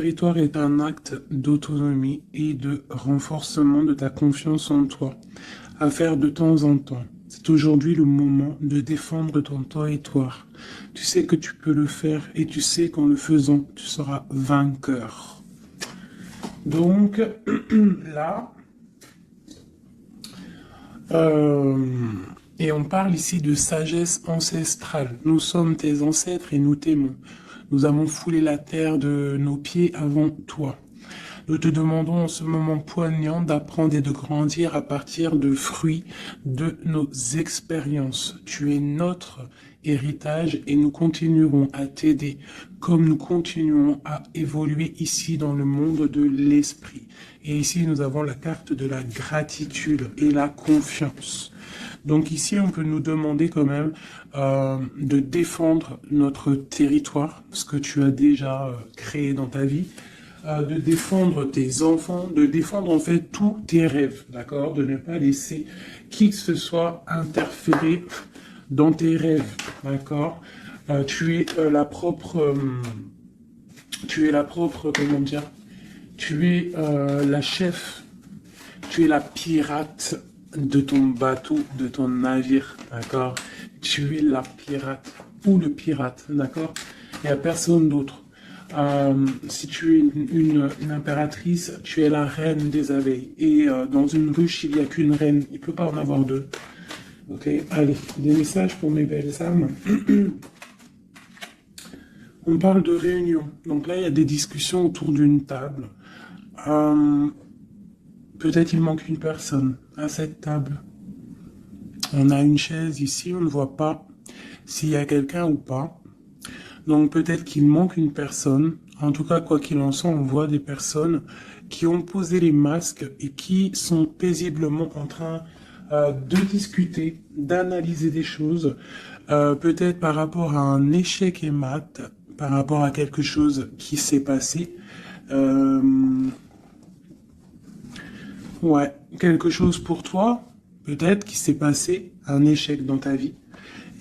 Territoire est un acte d'autonomie et de renforcement de ta confiance en toi, à faire de temps en temps. C'est aujourd'hui le moment de défendre ton territoire. Tu sais que tu peux le faire et tu sais qu'en le faisant, tu seras vainqueur. Donc, là, euh, et on parle ici de sagesse ancestrale. Nous sommes tes ancêtres et nous t'aimons. Nous avons foulé la terre de nos pieds avant toi. Nous te demandons en ce moment poignant d'apprendre et de grandir à partir de fruits de nos expériences. Tu es notre héritage et nous continuerons à t'aider comme nous continuons à évoluer ici dans le monde de l'esprit. Et ici, nous avons la carte de la gratitude et la confiance. Donc ici, on peut nous demander quand même de défendre notre territoire, ce que tu as déjà créé dans ta vie, de défendre tes enfants, de défendre en fait tous tes rêves, d'accord? De ne pas laisser qui que ce soit interférer dans tes rêves, d'accord? Tu es la propre, comment dire? Tu es la chef, tu es la pirate de ton bateau, de ton navire, d'accord? Tu es la pirate ou le pirate, d'accord? Il n'y a personne d'autre. Si tu es une impératrice, tu es la reine des abeilles. Et dans une ruche, il n'y a qu'une reine. Il ne peut pas en avoir deux. Ok, allez, des messages pour mes belles âmes. On parle de réunion. Donc là, il y a des discussions autour d'une table. Peut-être il manque une personne à cette table. On a une chaise ici, on ne voit pas s'il y a quelqu'un ou pas. Donc peut-être qu'il manque une personne. En tout cas, quoi qu'il en soit, on voit des personnes qui ont posé les masques et qui sont paisiblement en train de discuter, d'analyser des choses, peut-être par rapport à un échec et mat, par rapport à quelque chose qui s'est passé. Ouais, quelque chose pour toi, peut-être qui s'est passé, un échec dans ta vie.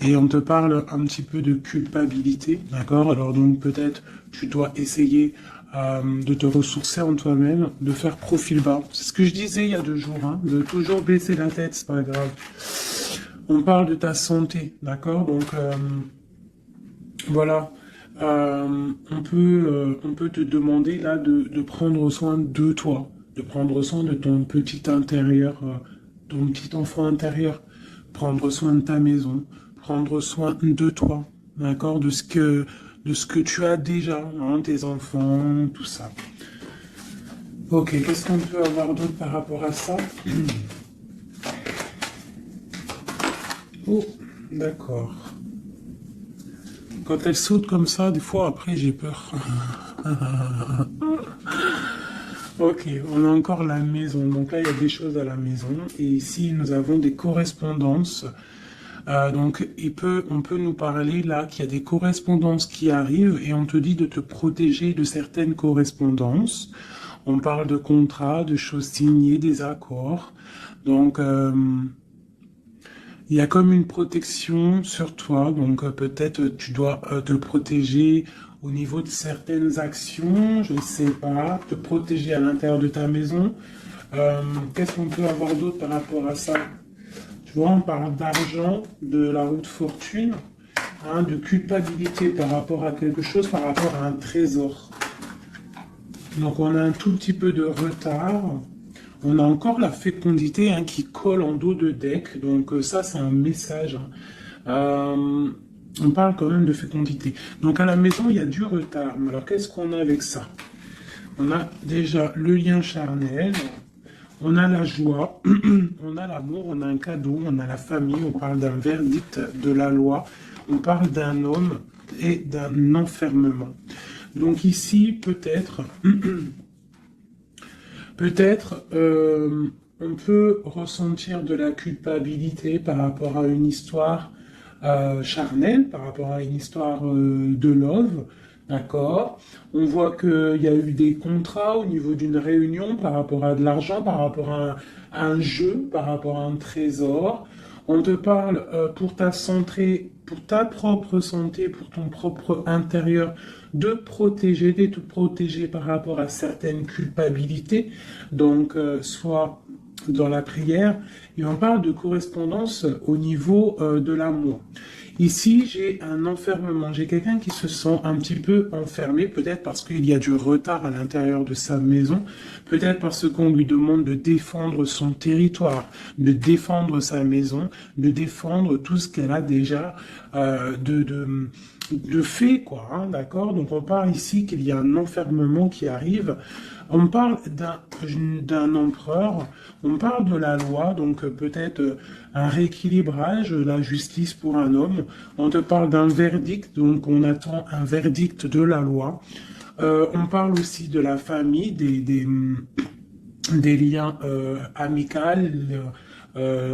Et on te parle un petit peu de culpabilité, d'accord? Alors donc peut-être tu dois essayer de te ressourcer en toi-même, de faire profil bas. C'est ce que je disais il y a 2 jours, hein, de toujours baisser la tête, c'est pas grave. On parle de ta santé, d'accord? Donc voilà, on peut te demander là de prendre soin de toi, de prendre soin de ton petit intérieur, ton petit enfant intérieur, prendre soin de ta maison, prendre soin de toi, d'accord, de ce que tu as déjà, hein, tes enfants, tout ça. Ok, qu'est-ce qu'on peut avoir d'autre par rapport à ça? Oh, d'accord. Quand elle saute comme ça, des fois après j'ai peur. Ok, on a encore la maison. Donc là, il y a des choses à la maison. Et ici, nous avons des correspondances. Donc, on peut nous parler là qu'il y a des correspondances qui arrivent et on te dit de te protéger de certaines correspondances. On parle de contrats, de choses signées, des accords. Donc, il y a comme une protection sur toi. Donc, peut-être tu dois te protéger au niveau de certaines actions, je ne sais pas, te protéger à l'intérieur de ta maison. Qu'est-ce qu'on peut avoir d'autre par rapport à ça? Tu vois, on parle d'argent, de la roue de fortune, hein, de culpabilité par rapport à quelque chose, par rapport à un trésor. Donc on a un tout petit peu de retard. On a encore la fécondité, hein, qui colle en dos de deck. Donc ça, c'est un message, hein. On parle quand même de fécondité. Donc à la maison, il y a du retard. Mais alors qu'est-ce qu'on a avec ça? On a déjà le lien charnel. On a la joie, on a l'amour, on a un cadeau, on a la famille, on parle d'un verdict de la loi, on parle d'un homme et d'un enfermement. Donc ici, on peut ressentir de la culpabilité par rapport à une histoire charnelle, par rapport à une histoire de love. D'accord. On voit qu'il y a eu des contrats au niveau d'une réunion par rapport à de l'argent, par rapport à un jeu, par rapport à un trésor. On te parle pour ta santé, pour ta propre santé, pour ton propre intérieur, d'être protégé par rapport à certaines culpabilités, donc soit dans la prière, et on parle de correspondance au niveau de l'amour. Ici, j'ai un enfermement, j'ai quelqu'un qui se sent un petit peu enfermé, peut-être parce qu'il y a du retard à l'intérieur de sa maison, peut-être parce qu'on lui demande de défendre son territoire, de défendre sa maison, de défendre tout ce qu'elle a déjà de fait, quoi, hein, d'accord? Donc on parle ici qu'il y a un enfermement qui arrive. On parle d'un empereur, on parle de la loi, donc peut-être un rééquilibrage, la justice pour un homme. On te parle d'un verdict, donc on attend un verdict de la loi. On parle aussi de la famille, des liens amicaux,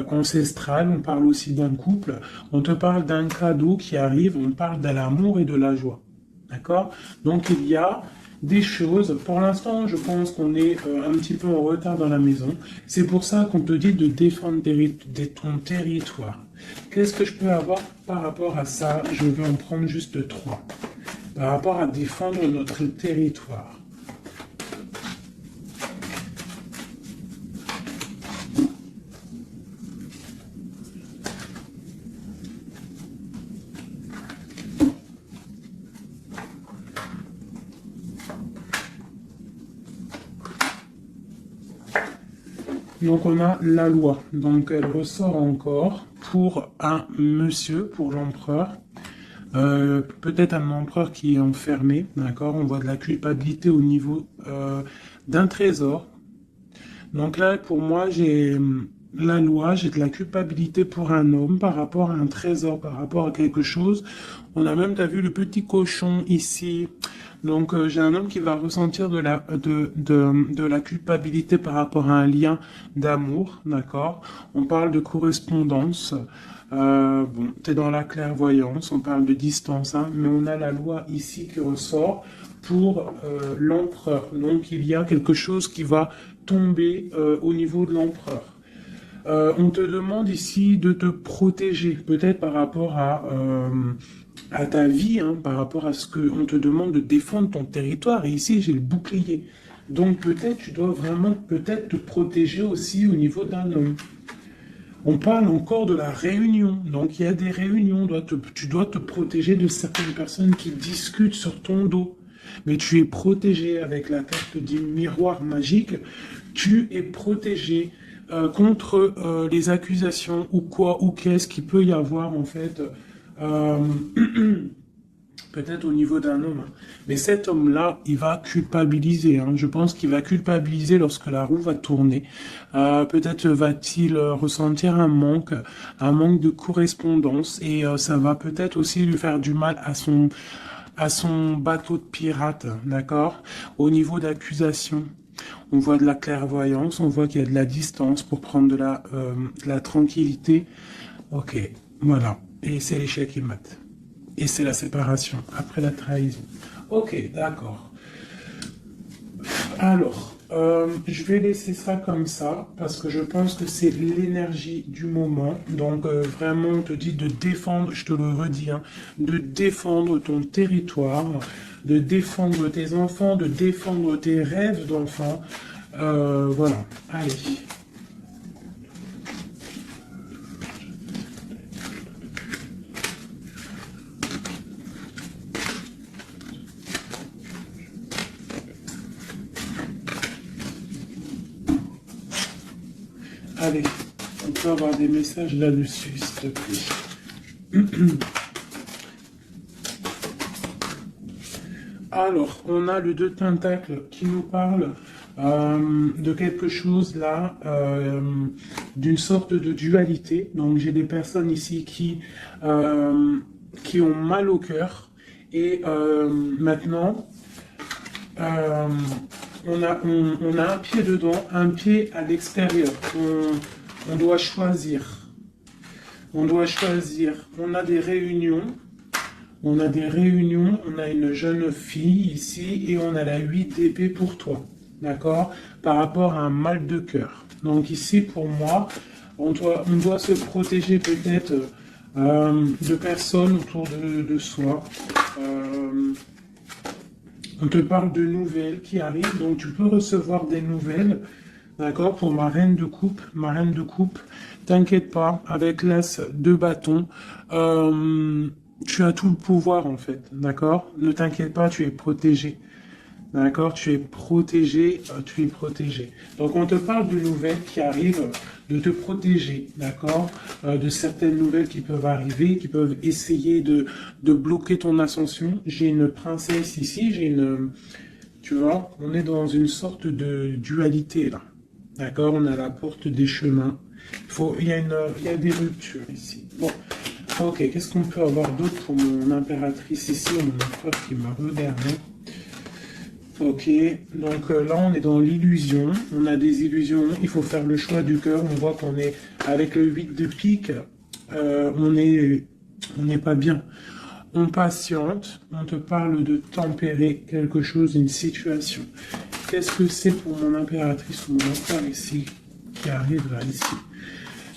ancestral, on parle aussi d'un couple, on te parle d'un cadeau qui arrive, on parle de l'amour et de la joie. D'accord? Donc il y a des choses, pour l'instant je pense qu'on est un petit peu en retard dans la maison, c'est pour ça qu'on te dit de défendre ton territoire. Qu'est-ce que je peux avoir par rapport à ça? Je vais en prendre juste 3. Par rapport à défendre notre territoire. Donc on a la loi, donc elle ressort encore pour un monsieur, pour l'empereur, peut-être un empereur qui est enfermé, d'accord, on voit de la culpabilité au niveau d'un trésor. Donc là pour moi j'ai la loi, j'ai de la culpabilité pour un homme par rapport à un trésor, par rapport à quelque chose. On a même, t'as vu le petit cochon ici. Donc j'ai un homme qui va ressentir de la culpabilité par rapport à un lien d'amour, d'accord? On parle de correspondance. Bon, t'es dans la clairvoyance, on parle de distance, hein, mais on a la loi ici qui ressort pour l'empereur. Donc il y a quelque chose qui va tomber au niveau de l'empereur. On te demande ici de te protéger, peut-être par rapport à ta vie, hein, par rapport à ce qu'on te demande de défendre ton territoire. Et ici, j'ai le bouclier. Donc peut-être tu dois vraiment peut-être te protéger aussi au niveau d'un homme. On parle encore de la réunion. Donc il y a des réunions. Tu dois te protéger de certaines personnes qui discutent sur ton dos. Mais tu es protégé avec la carte du miroir magique. Tu es protégé contre les accusations ou quoi ou qu'est-ce qu'il peut y avoir en fait. Peut-être au niveau d'un homme. Mais cet homme-là, il va culpabiliser. Hein. Je pense qu'il va culpabiliser lorsque la roue va tourner. Peut-être va-t-il ressentir un manque de correspondance. Et ça va peut-être aussi lui faire du mal à son bateau de pirate. D'accord? Au niveau d'accusation. On voit de la clairvoyance, on voit qu'il y a de la distance pour prendre de la tranquillité. Ok, voilà. Et c'est l'échec et mat. Et c'est la séparation, après la trahison. Ok, d'accord. Alors, je vais laisser ça comme ça, parce que je pense que c'est l'énergie du moment. Donc, vraiment, on te dit de défendre, je te le redis, hein, de défendre ton territoire, de défendre tes enfants, de défendre tes rêves d'enfants. Voilà, allez. Allez, on peut avoir des messages là-dessus, s'il te plaît. Alors, on a le 2 tentacles qui nous parle de quelque chose là, d'une sorte de dualité. Donc, j'ai des personnes ici qui ont mal au cœur. Et maintenant, on a un pied dedans, un pied à l'extérieur. On doit choisir. On doit choisir. On a des réunions. On a des réunions. On a une jeune fille ici et on a la 8 d'épée pour toi. D'accord? Par rapport à un mal de cœur. Donc ici, pour moi, on doit se protéger peut-être de personnes autour de soi. On te parle de nouvelles qui arrivent, donc tu peux recevoir des nouvelles. D'accord, pour ma reine de coupe, t'inquiète pas, avec l'as de bâton, tu as tout le pouvoir en fait, d'accord? Ne t'inquiète pas, tu es protégé, d'accord? Tu es protégé, tu es protégé. Donc on te parle de nouvelles qui arrivent, de te protéger, d'accord? De certaines nouvelles qui peuvent arriver, qui peuvent essayer de bloquer ton ascension. J'ai une princesse ici, tu vois, on est dans une sorte de dualité là. D'accord, on a la porte des chemins. Il y a des ruptures ici. Bon, ok, qu'est-ce qu'on peut avoir d'autre pour mon impératrice ici, ou mon empereur qui m'a regardé? Ok, donc là on est dans l'illusion, on a des illusions, il faut faire le choix du cœur, on voit qu'on est avec le 8 de pique, on n'est pas bien. On patiente, on te parle de tempérer quelque chose, une situation. Qu'est-ce que c'est pour mon impératrice ou mon empereur ici, qui arrive là, ici?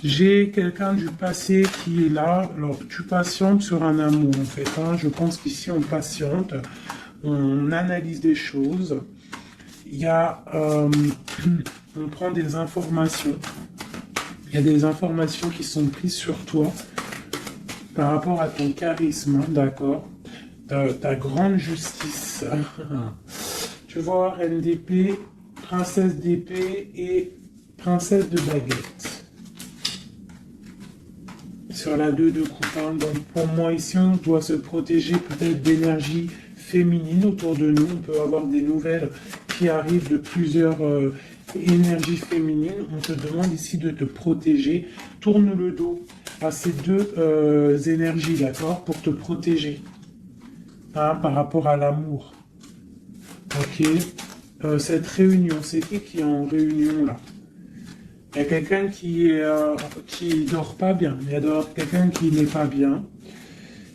J'ai quelqu'un du passé qui est là. Alors, tu patientes sur un amour, en fait. Hein. Je pense qu'ici, on patiente, on analyse des choses. Il y a... on prend des informations. Il y a des informations qui sont prises sur toi par rapport à ton charisme, d'accord? Ta grande justice. Tu vois, reine d'épée, princesse d'épée et princesse de baguette. Sur la 2 de coupe. Hein. Donc pour moi ici, on doit se protéger peut-être d'énergie féminine autour de nous. On peut avoir des nouvelles qui arrivent de plusieurs énergies féminines. On te demande ici de te protéger. Tourne le dos à ces deux énergies, d'accord, pour te protéger. Hein, par rapport à l'amour. Ok. Cette réunion, c'est qui est en réunion là? Il y a quelqu'un qui dort pas bien. Il y a quelqu'un qui n'est pas bien.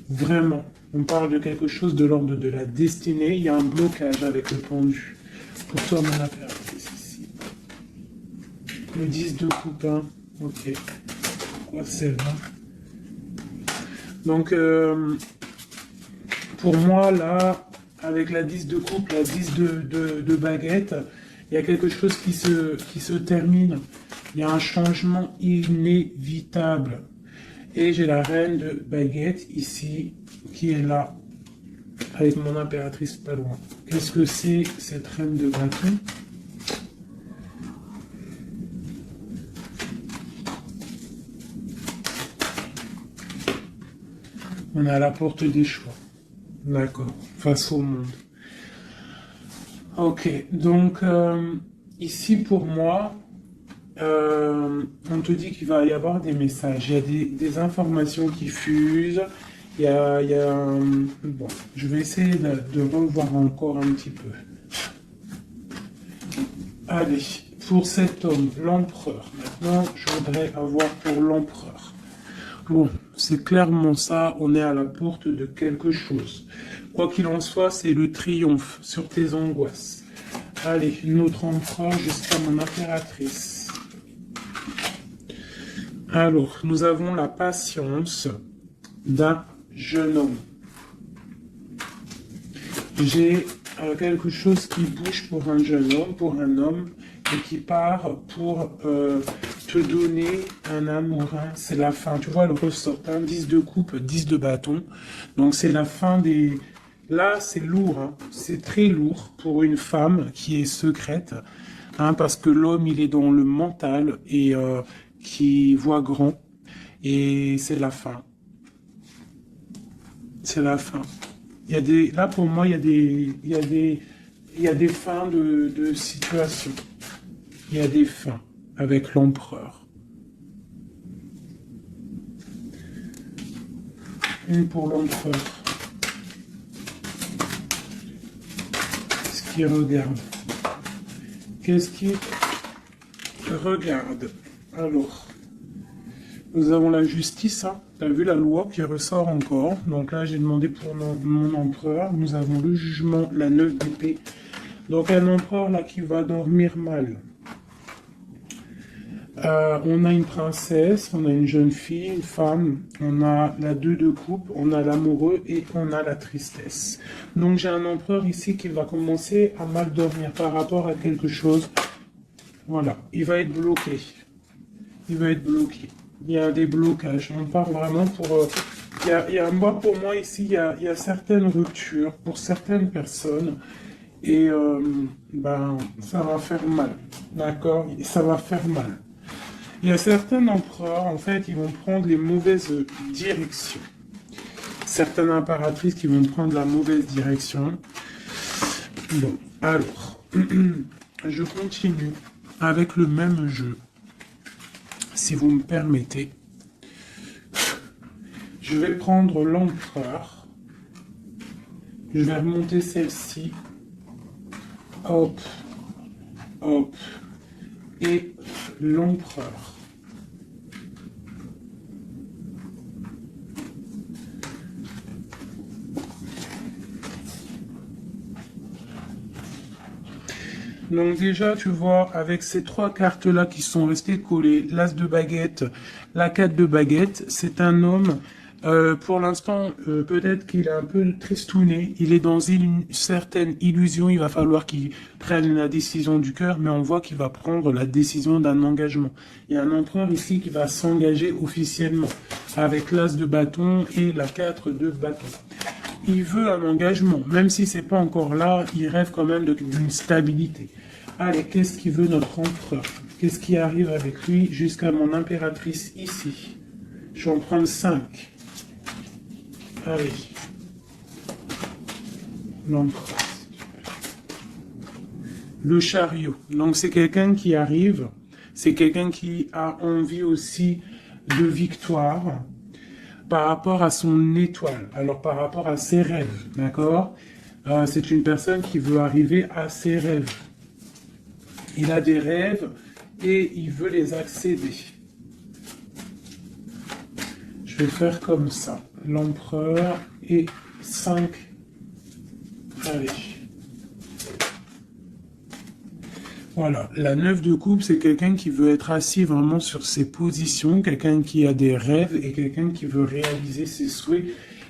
Vraiment. On parle de quelque chose de l'ordre de la destinée. Il y a un blocage avec le pendu. Pour toi, mon impératrice ici. Le 10 de coupe. Hein. Ok. Pourquoi celle-là? Donc, pour moi, là, avec la 10 de coupe, la 10 de baguette, il y a quelque chose qui se termine. Il y a un changement inévitable. Et j'ai la reine de baguette ici, qui est là, avec mon impératrice pas loin. Qu'est-ce que c'est cette reine de bâton? On a la porte des choix. D'accord. Face au monde. Ok. Donc, ici, pour moi, on te dit qu'il va y avoir des messages. Il y a des informations qui fusent. Bon, je vais essayer de revoir encore un petit peu. Allez, pour cet homme, l'empereur. Maintenant, je voudrais avoir pour l'empereur. Bon, c'est clairement ça, on est à la porte de quelque chose. Quoi qu'il en soit, c'est le triomphe sur tes angoisses. Allez, notre empereur jusqu'à mon impératrice. Alors, nous avons la patience d'un jeune homme. J'ai quelque chose qui bouge pour un jeune homme, pour un homme, et qui part pour te donner un amour. Hein. C'est la fin. Tu vois, le ressort, hein, 10 de coupe, 10 de bâton. Donc, c'est la fin des... Là, c'est lourd. Hein. C'est très lourd pour une femme qui est secrète. Hein, parce que l'homme, il est dans le mental et qui voit grand. Et c'est la fin. C'est la fin. Il y a des... Là, pour moi, il y a des fins de situation. Il y a des fins avec l'empereur. Une pour l'empereur. Qu'est-ce qu'il regarde? Qu'est-ce qu'il regarde? Alors, nous avons la justice. Hein. Tu as vu la loi qui ressort encore. Donc là, j'ai demandé pour mon empereur. Nous avons le jugement, la 9 d'épée. Donc un empereur là qui va dormir mal. On a une princesse, on a une jeune fille, une femme, on a la 2 de coupe, on a l'amoureux et on a la tristesse. Donc j'ai un empereur ici qui va commencer à mal dormir par rapport à quelque chose. Voilà, il va être bloqué. Il va être bloqué. Il y a des blocages. On part vraiment pour... moi, pour moi, ici, il y a certaines ruptures pour certaines personnes. Et ben, ça va faire mal. D'accord? Ça va faire mal. Il y a certains empereurs, en fait, ils vont prendre les mauvaises directions. Certaines impératrices qui vont prendre la mauvaise direction. Bon, alors, je continue avec le même jeu. Si vous me permettez, je vais prendre l'empereur. Je vais remonter celle-ci. Hop, hop, et l'empereur. Donc déjà, tu vois, avec ces 3 cartes-là qui sont restées collées, l'As de baguette, la 4 de baguette, c'est un homme, pour l'instant, peut-être qu'il est un peu tristouné, il est dans une certaine illusion, il va falloir qu'il prenne la décision du cœur, mais on voit qu'il va prendre la décision d'un engagement. Il y a un empereur ici qui va s'engager officiellement, avec l'As de bâton et la 4 de bâton. Il veut un engagement, même si c'est pas encore là, il rêve quand même d'une stabilité. Allez, qu'est-ce qu'il veut notre empereur? Qu'est-ce qui arrive avec lui jusqu'à mon impératrice ici? Je vais en prendre 5. Allez. L'empereur. Le chariot. Donc c'est quelqu'un qui arrive, c'est quelqu'un qui a envie aussi de victoire par rapport à son étoile, alors par rapport à ses rêves, d'accord? C'est une personne qui veut arriver à ses rêves. Il a des rêves et il veut les accéder. Je vais faire comme ça. L'empereur et 5. Allez. Voilà, la 9 de coupe, c'est quelqu'un qui veut être assis vraiment sur ses positions, quelqu'un qui a des rêves et quelqu'un qui veut réaliser ses souhaits.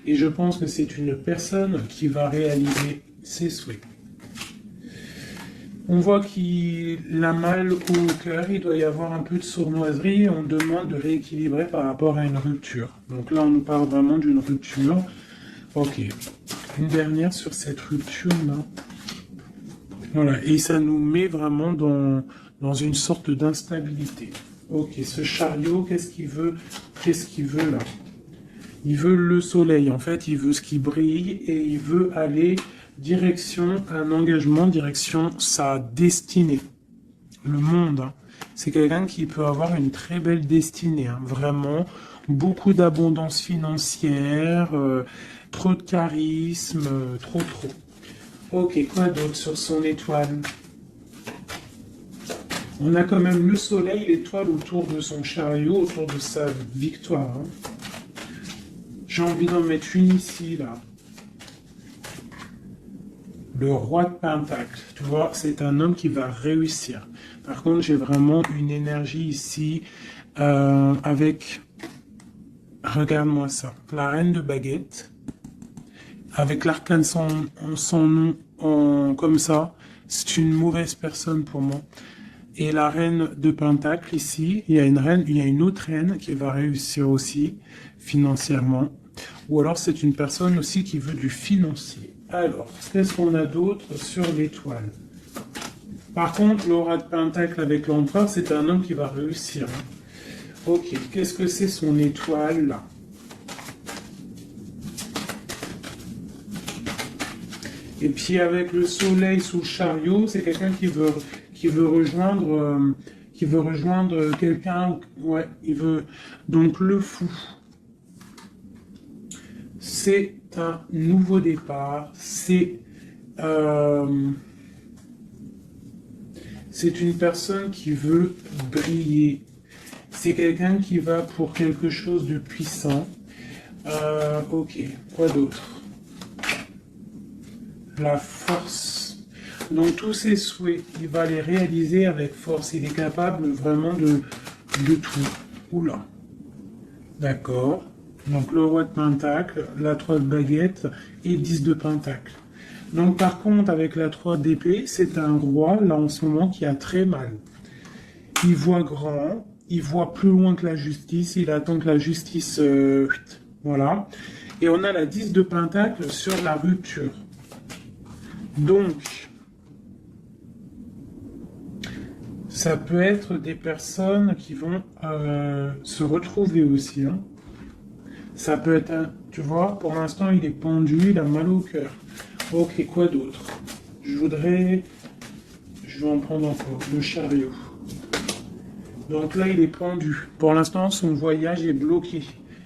Et je pense que c'est une personne qui va réaliser ses souhaits. On voit qu'il a mal au cœur, il doit y avoir un peu de sournoiserie et on demande de rééquilibrer par rapport à une rupture. Donc là, on nous parle vraiment d'une rupture. Ok, une dernière sur cette rupture-là. Voilà, et ça nous met vraiment dans une sorte d'instabilité. Ok, ce chariot, qu'est-ce qu'il veut? Qu'est-ce qu'il veut là? Il veut le soleil, en fait, il veut ce qui brille et il veut aller direction un engagement, direction sa destinée. Le monde, hein. C'est quelqu'un qui peut avoir une très belle destinée, hein. Vraiment, beaucoup d'abondance financière, trop de charisme, trop. Ok, quoi d'autre sur son étoile? On a quand même le soleil, l'étoile autour de son chariot, autour de sa victoire. Hein. J'ai envie d'en mettre une ici, là. Le roi de Pentacle, tu vois, c'est un homme qui va réussir. Par contre, j'ai vraiment une énergie ici avec, regarde-moi ça, la reine de baguette, avec l'arcane son nom comme ça, c'est une mauvaise personne pour moi. Et la reine de Pentacle ici, il y a une autre reine qui va réussir aussi financièrement. Ou alors c'est une personne aussi qui veut du financier. Alors, qu'est-ce qu'on a d'autre sur l'étoile? Par contre, l'aura de Pentacle avec l'empereur, c'est un homme qui va réussir. Ok, qu'est-ce que c'est son étoile là? Et puis avec le soleil sous le chariot, c'est quelqu'un qui veut rejoindre quelqu'un. Ouais, il veut donc le fou. C'est un nouveau départ. C'est une personne qui veut briller. C'est quelqu'un qui va pour quelque chose de puissant. Ok, quoi d'autre? La force. Donc tous ses souhaits, il va les réaliser avec force. Il est capable vraiment de tout. Oula. D'accord. Donc le roi de pentacle, la 3 de baguette et 10 de pentacle. Donc par contre, avec la 3 d'épée, c'est un roi, là en ce moment, qui a très mal. Il voit grand, il voit plus loin que la justice, il attend que la justice... voilà. Et on a la 10 de pentacle sur la rupture. Donc, ça peut être des personnes qui vont se retrouver aussi. Hein. Ça peut être, tu vois, pour l'instant, il est pendu, il a mal au cœur. Ok, quoi d'autre? Je vais en prendre encore, le chariot. Donc là, il est pendu. Pour l'instant, son voyage est bloqué.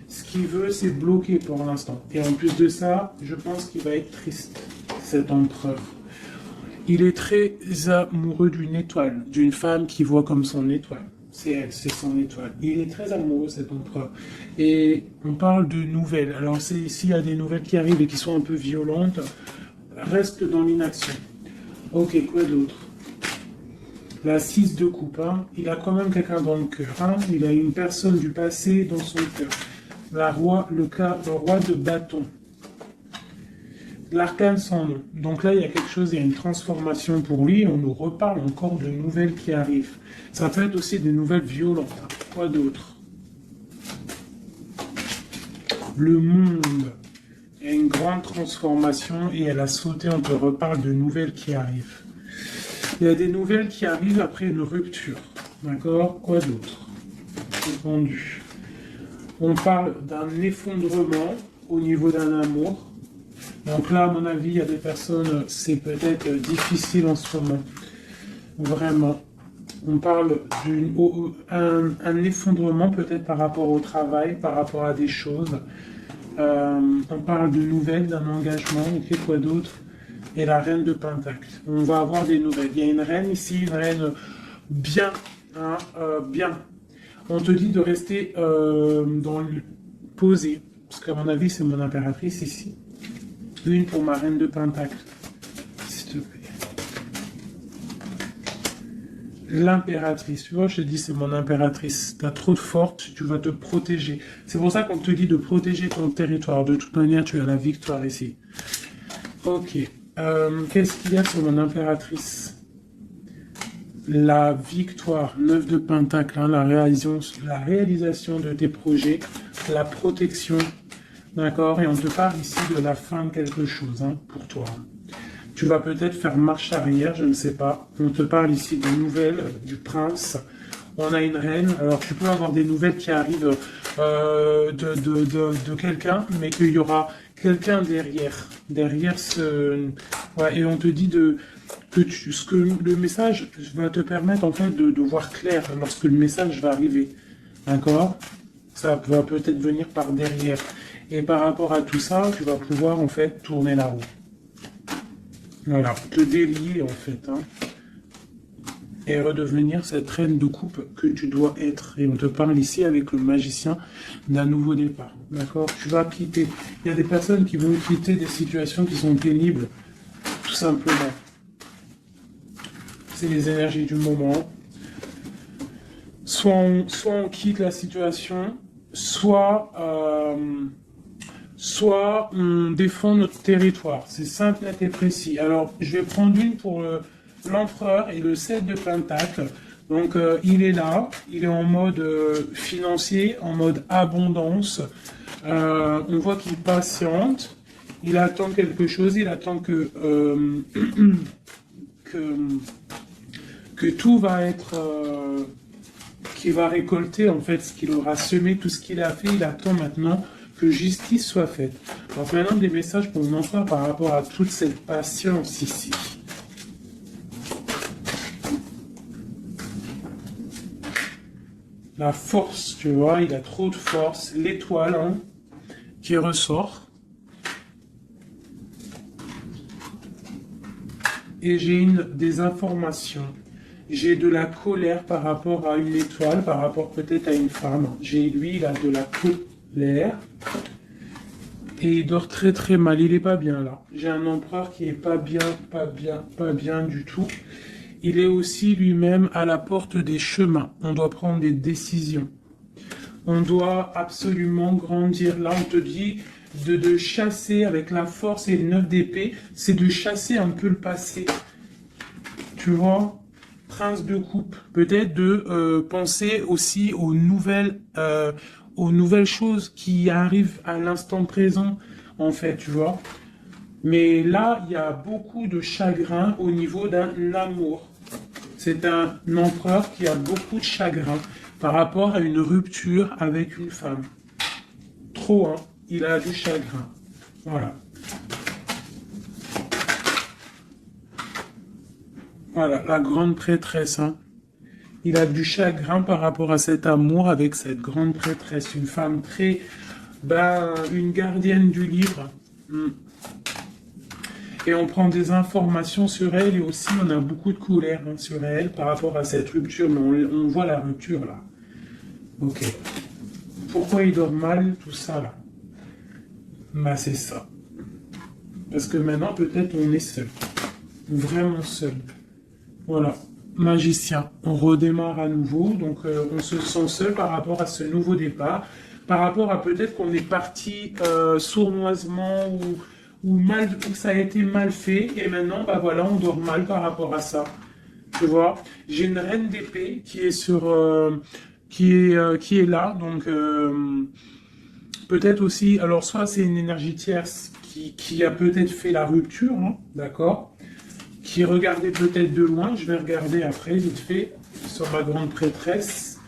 Ce qu'il veut, c'est bloquer pour l'instant. Et en plus de ça, je pense qu'il va être triste, cet empereur. Il est très amoureux d'une étoile, d'une femme qui voit comme son étoile. C'est elle, c'est son étoile. Il est très amoureux, cet empereur. Et on parle de nouvelles. Alors, s'il y a des nouvelles qui arrivent et qui sont un peu violentes, reste dans l'inaction. Ok, quoi d'autre? La 6 de coupe, hein. Il a quand même quelqu'un dans le cœur. Hein. Il a une personne du passé dans son cœur. Le roi de bâton. L'arcane sans nom. Donc là, il y a quelque chose, il y a une transformation pour lui. On nous reparle encore de nouvelles qui arrivent. Ça peut être aussi des nouvelles violentes. Hein. Quoi d'autre? Le monde. Il y a une grande transformation et elle a sauté. On te reparle de nouvelles qui arrivent. Il y a des nouvelles qui arrivent après une rupture. D'accord? Quoi d'autre? Répondu. On parle d'un effondrement au niveau d'un amour. Donc là, à mon avis, il y a des personnes, c'est peut-être difficile en ce moment. Vraiment. On parle d'un effondrement peut-être par rapport au travail, par rapport à des choses. On parle de nouvelles, d'un engagement, ok, quoi d'autre? Et la reine de pentacle. On va avoir des nouvelles. Il y a une reine ici, une reine bien, hein, bien. On te dit de rester posé, parce qu'à mon avis, c'est mon impératrice ici. Une pour ma reine de pentacle, s'il te plaît. L'impératrice, tu vois, je te dis, c'est mon impératrice. T'as trop de force, tu vas te protéger. C'est pour ça qu'on te dit de protéger ton territoire. De toute manière, tu as la victoire ici. Ok. Qu'est-ce qu'il y a sur mon impératrice? La victoire, 9 de pentacle, hein, la réalisation de tes projets, la protection, d'accord? Et on te parle ici de la fin de quelque chose, hein, pour toi. Tu vas peut-être faire marche arrière, je ne sais pas. On te parle ici des nouvelles du prince. On a une reine. Alors, tu peux avoir des nouvelles qui arrivent de quelqu'un, mais qu'il y aura quelqu'un derrière. Derrière ce... Ouais, et on te dit que le message va te permettre, en fait, de voir clair lorsque le message va arriver. D'accord? Ça va peut-être venir par derrière. Et par rapport à tout ça, tu vas pouvoir, en fait, tourner la roue. Voilà, te délier, en fait, hein. Et redevenir cette reine de coupe que tu dois être. Et on te parle ici avec le magicien d'un nouveau départ. D'accord? Tu vas quitter. Il y a des personnes qui vont quitter des situations qui sont pénibles, tout simplement. C'est les énergies du moment. Soit on quitte la situation, soit on défend notre territoire. C'est simple, net et précis. Alors, je vais prendre une pour l'empereur et le 7 de pentacle. Donc, il est là, il est en mode financier, en mode abondance. On voit qu'il patiente, il attend quelque chose, il attend que tout va être... qu'il va récolter, en fait, ce qu'il aura semé, tout ce qu'il a fait. Il attend maintenant que justice soit faite. Donc maintenant, des messages pour mon empereur par rapport à toute cette patience ici. La force, tu vois, il a trop de force. L'étoile, hein, qui ressort. Et j'ai des informations. J'ai de la colère par rapport à une étoile, par rapport peut-être à une femme. Lui, il a de la colère. Et il dort très très mal. Il est pas bien là. J'ai un empereur qui est pas bien du tout. il est aussi lui-même à la porte des chemins. On doit prendre des décisions. On doit absolument grandir. Là, on te dit de chasser avec la force et le 9 d'épée, c'est de chasser un peu le passé. Tu vois, prince de coupe. Peut-être de penser aussi aux nouvelles choses qui arrivent à l'instant présent, en fait, tu vois. Mais là, il y a beaucoup de chagrin au niveau d'un amour. C'est un empereur qui a beaucoup de chagrin par rapport à une rupture avec une femme. Trop, hein. Il a du chagrin. Voilà. Voilà, la grande prêtresse, hein. Il a du chagrin par rapport à cet amour avec cette grande prêtresse. Une femme très... une gardienne du livre. Et on prend des informations sur elle et aussi on a beaucoup de colère sur elle par rapport à cette rupture. Mais on voit la rupture là. Ok. Pourquoi il dort mal, tout ça là? Bah c'est ça. Parce que maintenant peut-être on est seul. Vraiment seul. Voilà. Magicien. On redémarre à nouveau. Donc on se sent seul par rapport à ce nouveau départ. Par rapport à peut-être qu'on est parti sournoisement ou ça a été mal fait. Et maintenant, bah voilà, on dort mal par rapport à ça. Tu vois, j'ai une reine d'épée qui est qui est là. Donc peut-être aussi, alors soit c'est une énergie tierce qui a peut-être fait la rupture, hein, d'accord, qui regardait peut-être de loin. Je vais regarder après, vite fait, sur ma grande prêtresse.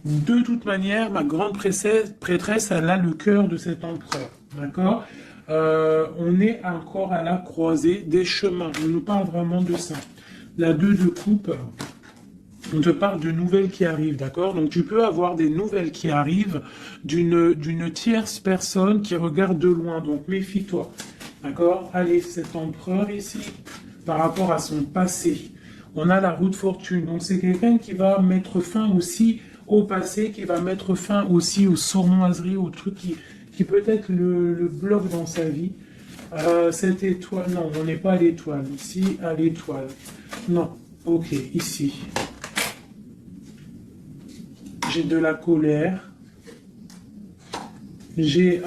De toute manière, ma grande prêtresse, elle a le cœur de cet empereur, d'accord. On est encore à la croisée des chemins. On nous parle vraiment de ça. La 2 de coupe, on te parle de nouvelles qui arrivent, d'accord? Donc tu peux avoir des nouvelles qui arrivent d'une tierce personne qui regarde de loin. Donc méfie-toi, d'accord? Allez, cet empereur ici, par rapport à son passé, on a la roue de fortune. Donc c'est quelqu'un qui va mettre fin aussi au passé, qui va mettre fin aussi aux sournoiseries, aux trucs qui peut-être le bloque dans sa vie. Cette étoile, non, on n'est pas à l'étoile. Ici, à l'étoile. Non, ok, ici. J'ai de la colère. J'ai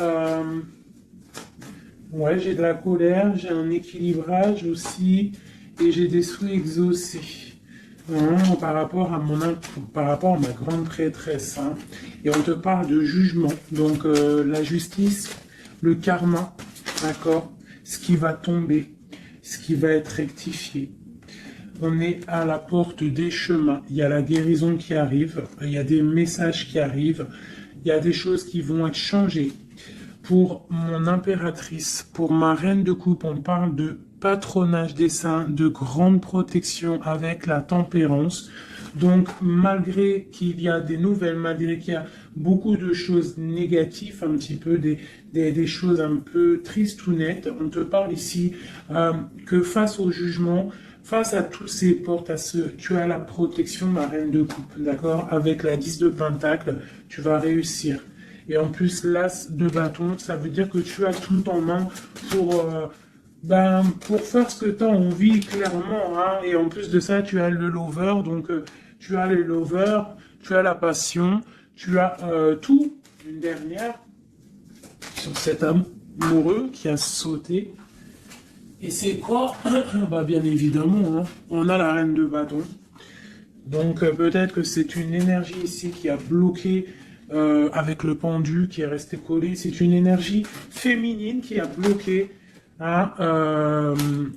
j'ai de la colère, j'ai un équilibrage aussi, et j'ai des souhaits exaucés. Par rapport à ma grande prêtresse, hein. Et on te parle de jugement, donc la justice, le karma, d'accord, ce qui va tomber, ce qui va être rectifié. On est à la porte des chemins, il y a la guérison qui arrive, il y a des messages qui arrivent, il y a des choses qui vont être changées. Pour mon impératrice, pour ma reine de coupe, on parle de patronage des saints, de grande protection avec la tempérance. Donc, malgré qu'il y a des nouvelles, malgré qu'il y a beaucoup de choses négatives, un petit peu des choses un peu tristes ou nettes, on te parle ici que face au jugement, face à tous ces portes, tu as la protection, ma reine de coupe, d'accord? Avec la 10 de pentacle, tu vas réussir. Et en plus, l'as de bâton, ça veut dire que tu as tout en main pour faire ce que tu as envie, clairement. Hein. Et en plus de ça, tu as le lover. Donc, tu as le lover, tu as la passion, tu as tout. Une dernière sur cet amoureux qui a sauté. Et c'est quoi? Bien évidemment, hein, on a la reine de bâton. Donc, peut-être que c'est une énergie ici qui a bloqué... avec le pendu qui est resté collé, c'est une énergie féminine qui a bloqué, hein,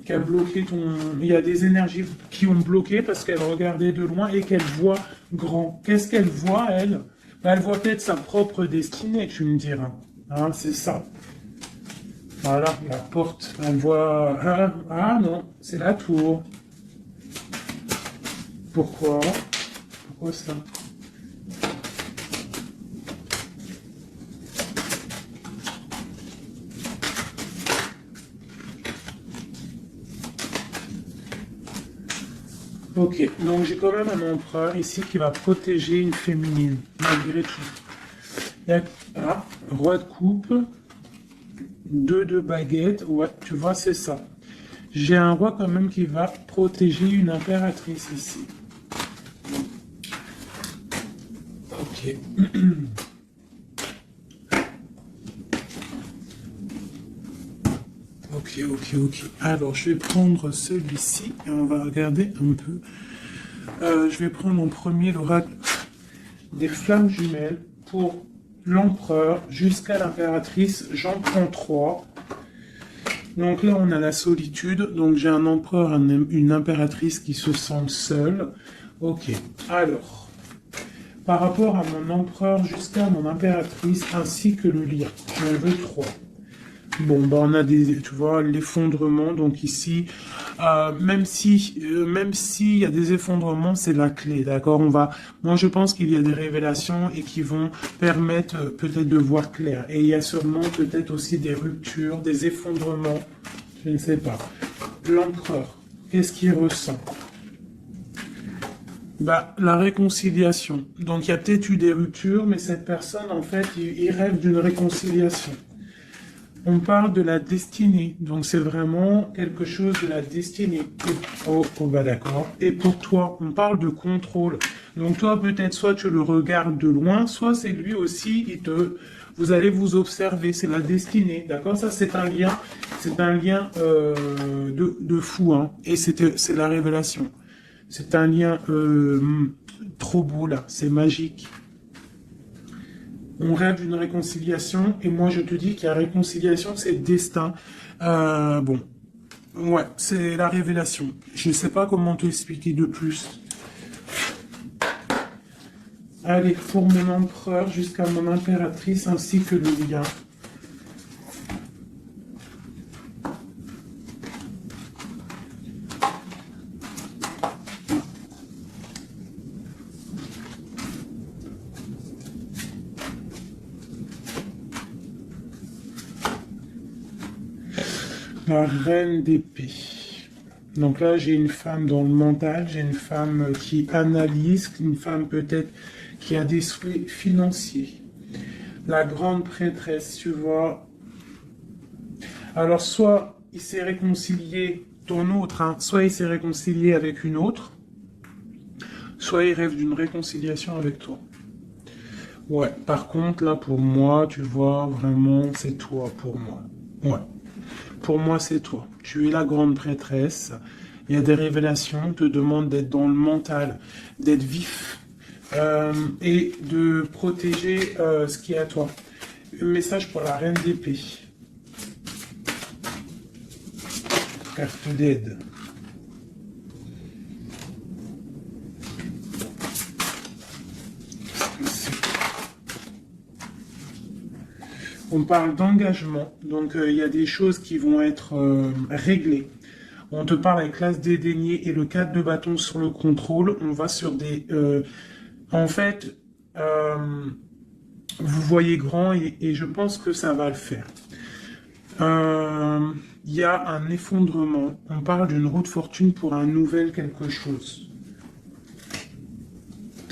qui a bloqué ton. Il y a des énergies qui ont bloqué parce qu'elle regardait de loin et qu'elle voit grand. Qu'est-ce qu'elle voit, elle? Elle voit peut-être sa propre destinée, tu me diras. Hein, c'est ça. Voilà, la porte. Elle voit. Ah non, c'est la tour. Pourquoi? Pourquoi ça? Ok, donc j'ai quand même un empereur ici qui va protéger une féminine, malgré tout. Roi de coupe, 2 de baguette, ouais, tu vois, c'est ça. J'ai un roi quand même qui va protéger une impératrice ici. Ok. Ok. Alors, je vais prendre celui-ci et on va regarder un peu. Je vais prendre en premier l'oracle des flammes jumelles pour l'empereur jusqu'à l'impératrice. J'en prends 3. Donc là, on a la solitude. Donc j'ai un empereur, une impératrice qui se sent seule. Ok. Alors, par rapport à mon empereur jusqu'à mon impératrice ainsi que le lien, j'en veux 3. Bon, bah on a tu vois, l'effondrement. Donc ici, même si il y a des effondrements, c'est la clé, d'accord. Moi je pense qu'il y a des révélations et qui vont permettre peut-être de voir clair. Et il y a sûrement peut-être aussi des ruptures, des effondrements, je ne sais pas. L'empereur, qu'est-ce qu'il ressent? Bah, la réconciliation. Donc il y a peut-être eu des ruptures, mais cette personne, en fait, il rêve d'une réconciliation. On parle de la destinée, donc c'est vraiment quelque chose de la destinée. Oh, bah d'accord. Et pour toi, on parle de contrôle. Donc toi, peut-être soit tu le regardes de loin, soit c'est lui aussi, vous allez vous observer, c'est la destinée, d'accord. Ça, c'est un lien de fou, hein. Et c'est la révélation. C'est un lien trop beau là, c'est magique. On rêve d'une réconciliation, et moi je te dis qu'il y a réconciliation, c'est destin. Bon, ouais, c'est la révélation. Je ne sais pas comment te expliquer de plus. Allez, pour mon empereur jusqu'à mon impératrice, ainsi que le lien. La reine d'épée. Donc là, j'ai une femme dans le mental, j'ai une femme qui analyse, une femme peut-être qui a des souhaits financiers. La grande prêtresse, tu vois. Alors, soit il s'est réconcilié, ton autre, hein, soit il s'est réconcilié avec une autre, soit il rêve d'une réconciliation avec toi. Ouais, par contre, là, pour moi, tu vois, vraiment, c'est toi pour moi. Ouais. Pour moi, c'est toi. Tu es la grande prêtresse. Il y a des révélations. On te demande d'être dans le mental, d'être vif et de protéger ce qui est à toi. Un message pour la reine d'épée. Carte d'aide. On parle d'engagement, donc il y a des choses qui vont être réglées. On te parle avec l'as dédaigné et le 4 de bâton sur le contrôle. On va sur des... en fait, vous voyez grand et je pense que ça va le faire. Il y a un effondrement. On parle d'une roue de fortune pour un nouvel quelque chose.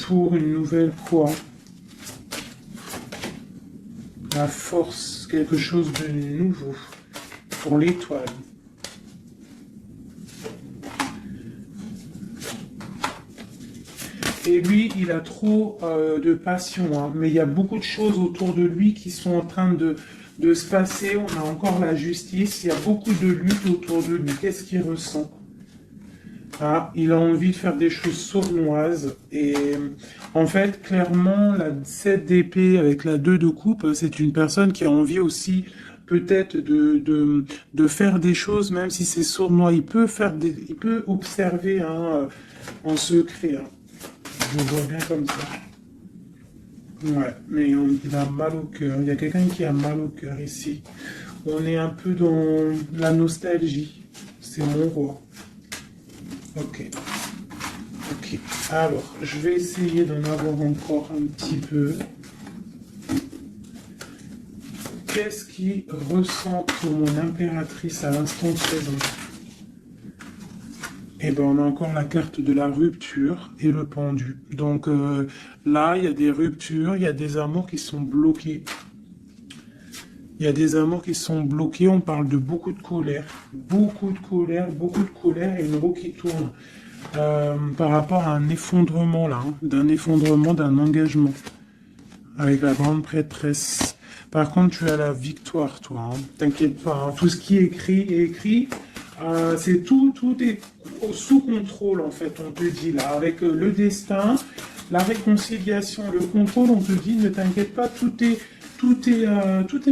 Pour une nouvelle quoi? La force, quelque chose de nouveau pour l'étoile. Et lui, il a trop de passion, hein, mais il y a beaucoup de choses autour de lui qui sont en train de se passer. On a encore la justice, il y a beaucoup de lutte autour de lui. Qu'est-ce qu'il ressent? Ah, il a envie de faire des choses sournoises. Et en fait, clairement, la 7 d'épée avec la 2 de coupe, c'est une personne qui a envie aussi peut-être de faire des choses, même si c'est sournois. Il peut observer hein, en secret. Hein. Je le vois bien comme ça. Ouais, mais il a mal au cœur. Il y a quelqu'un qui a mal au cœur ici. On est un peu dans la nostalgie. C'est mon roi. Ok. Alors, je vais essayer d'en avoir encore un petit peu. Qu'est-ce qu'il ressent pour mon impératrice à l'instant présent? Eh ben, on a encore la carte de la rupture et le pendu. Donc là, il y a des ruptures, il y a des amours qui sont bloqués. Il y a des amours qui sont bloqués. On parle de beaucoup de colère. Beaucoup de colère, beaucoup de colère et une roue qui tourne. Par rapport à un effondrement là, hein, d'un effondrement, d'un engagement. Avec la grande prêtresse. Par contre, tu as la victoire, toi. Hein. T'inquiète pas. Hein. Tout ce qui est écrit. C'est tout est sous contrôle, en fait, on te dit là. Avec le destin, la réconciliation, le contrôle, on te dit, ne t'inquiète pas, tout est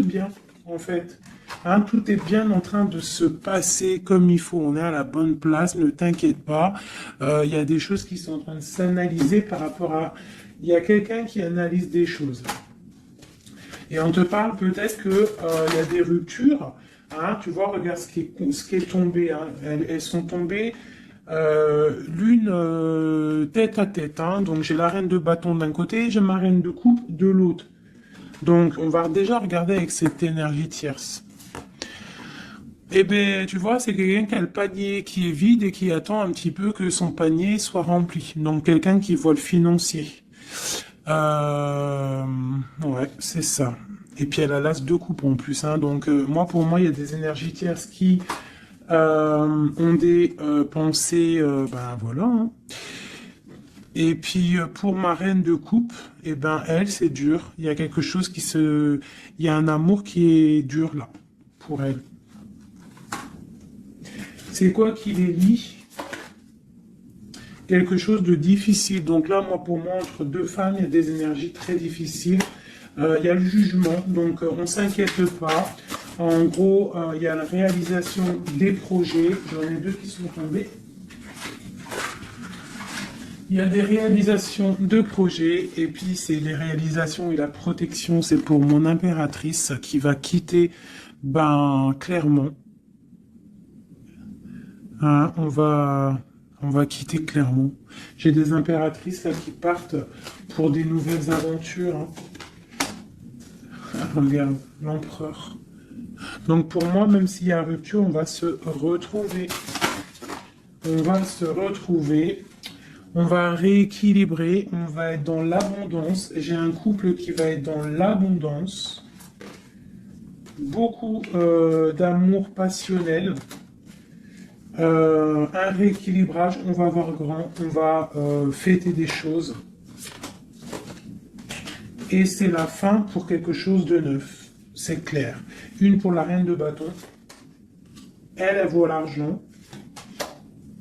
bien, en fait. Hein, tout est bien en train de se passer comme il faut. On est à la bonne place, ne t'inquiète pas. Il y a des choses qui sont en train de s'analyser par rapport à... Il y a quelqu'un qui analyse des choses. Et on te parle peut-être que il y a des ruptures. Hein, tu vois, regarde ce qui est tombé. Hein. Elles sont tombées l'une tête à tête. Hein. Donc j'ai la reine de bâton d'un côté, j'ai ma reine de coupe de l'autre. Donc on va déjà regarder avec cette énergie tierce. Eh bien, tu vois, c'est quelqu'un qui a le panier qui est vide et qui attend un petit peu que son panier soit rempli. Donc quelqu'un qui voit le financier. Ouais, c'est ça. Et puis elle a l'as de coupe en plus. Hein. Donc pour moi, il y a des énergies tierces qui ont des pensées, ben voilà. Hein. Et puis pour ma reine de coupe, eh ben elle, c'est dur. Il y a quelque chose il y a un amour qui est dur là, pour elle. C'est quoi qui les lie? Quelque chose de difficile. Donc là, pour moi, entre deux femmes, il y a des énergies très difficiles. Il y a le jugement, donc on ne s'inquiète pas. En gros, il y a la réalisation des projets. J'en ai deux qui sont tombés. Il y a des réalisations de projets, et puis c'est les réalisations et la protection. C'est pour mon impératrice qui va quitter Clermont. Hein, on va quitter Clermont. J'ai des impératrices là qui partent pour des nouvelles aventures. Hein. Regarde, l'empereur. Donc pour moi, même s'il y a rupture, on va se retrouver. On va se retrouver. On va rééquilibrer. On va être dans l'abondance. J'ai un couple qui va être dans l'abondance. Beaucoup d'amour passionnel. Un rééquilibrage, on va voir grand, on va fêter des choses. Et c'est la fin pour quelque chose de neuf, c'est clair. Une pour la reine de bâton. Elle vaut l'argent.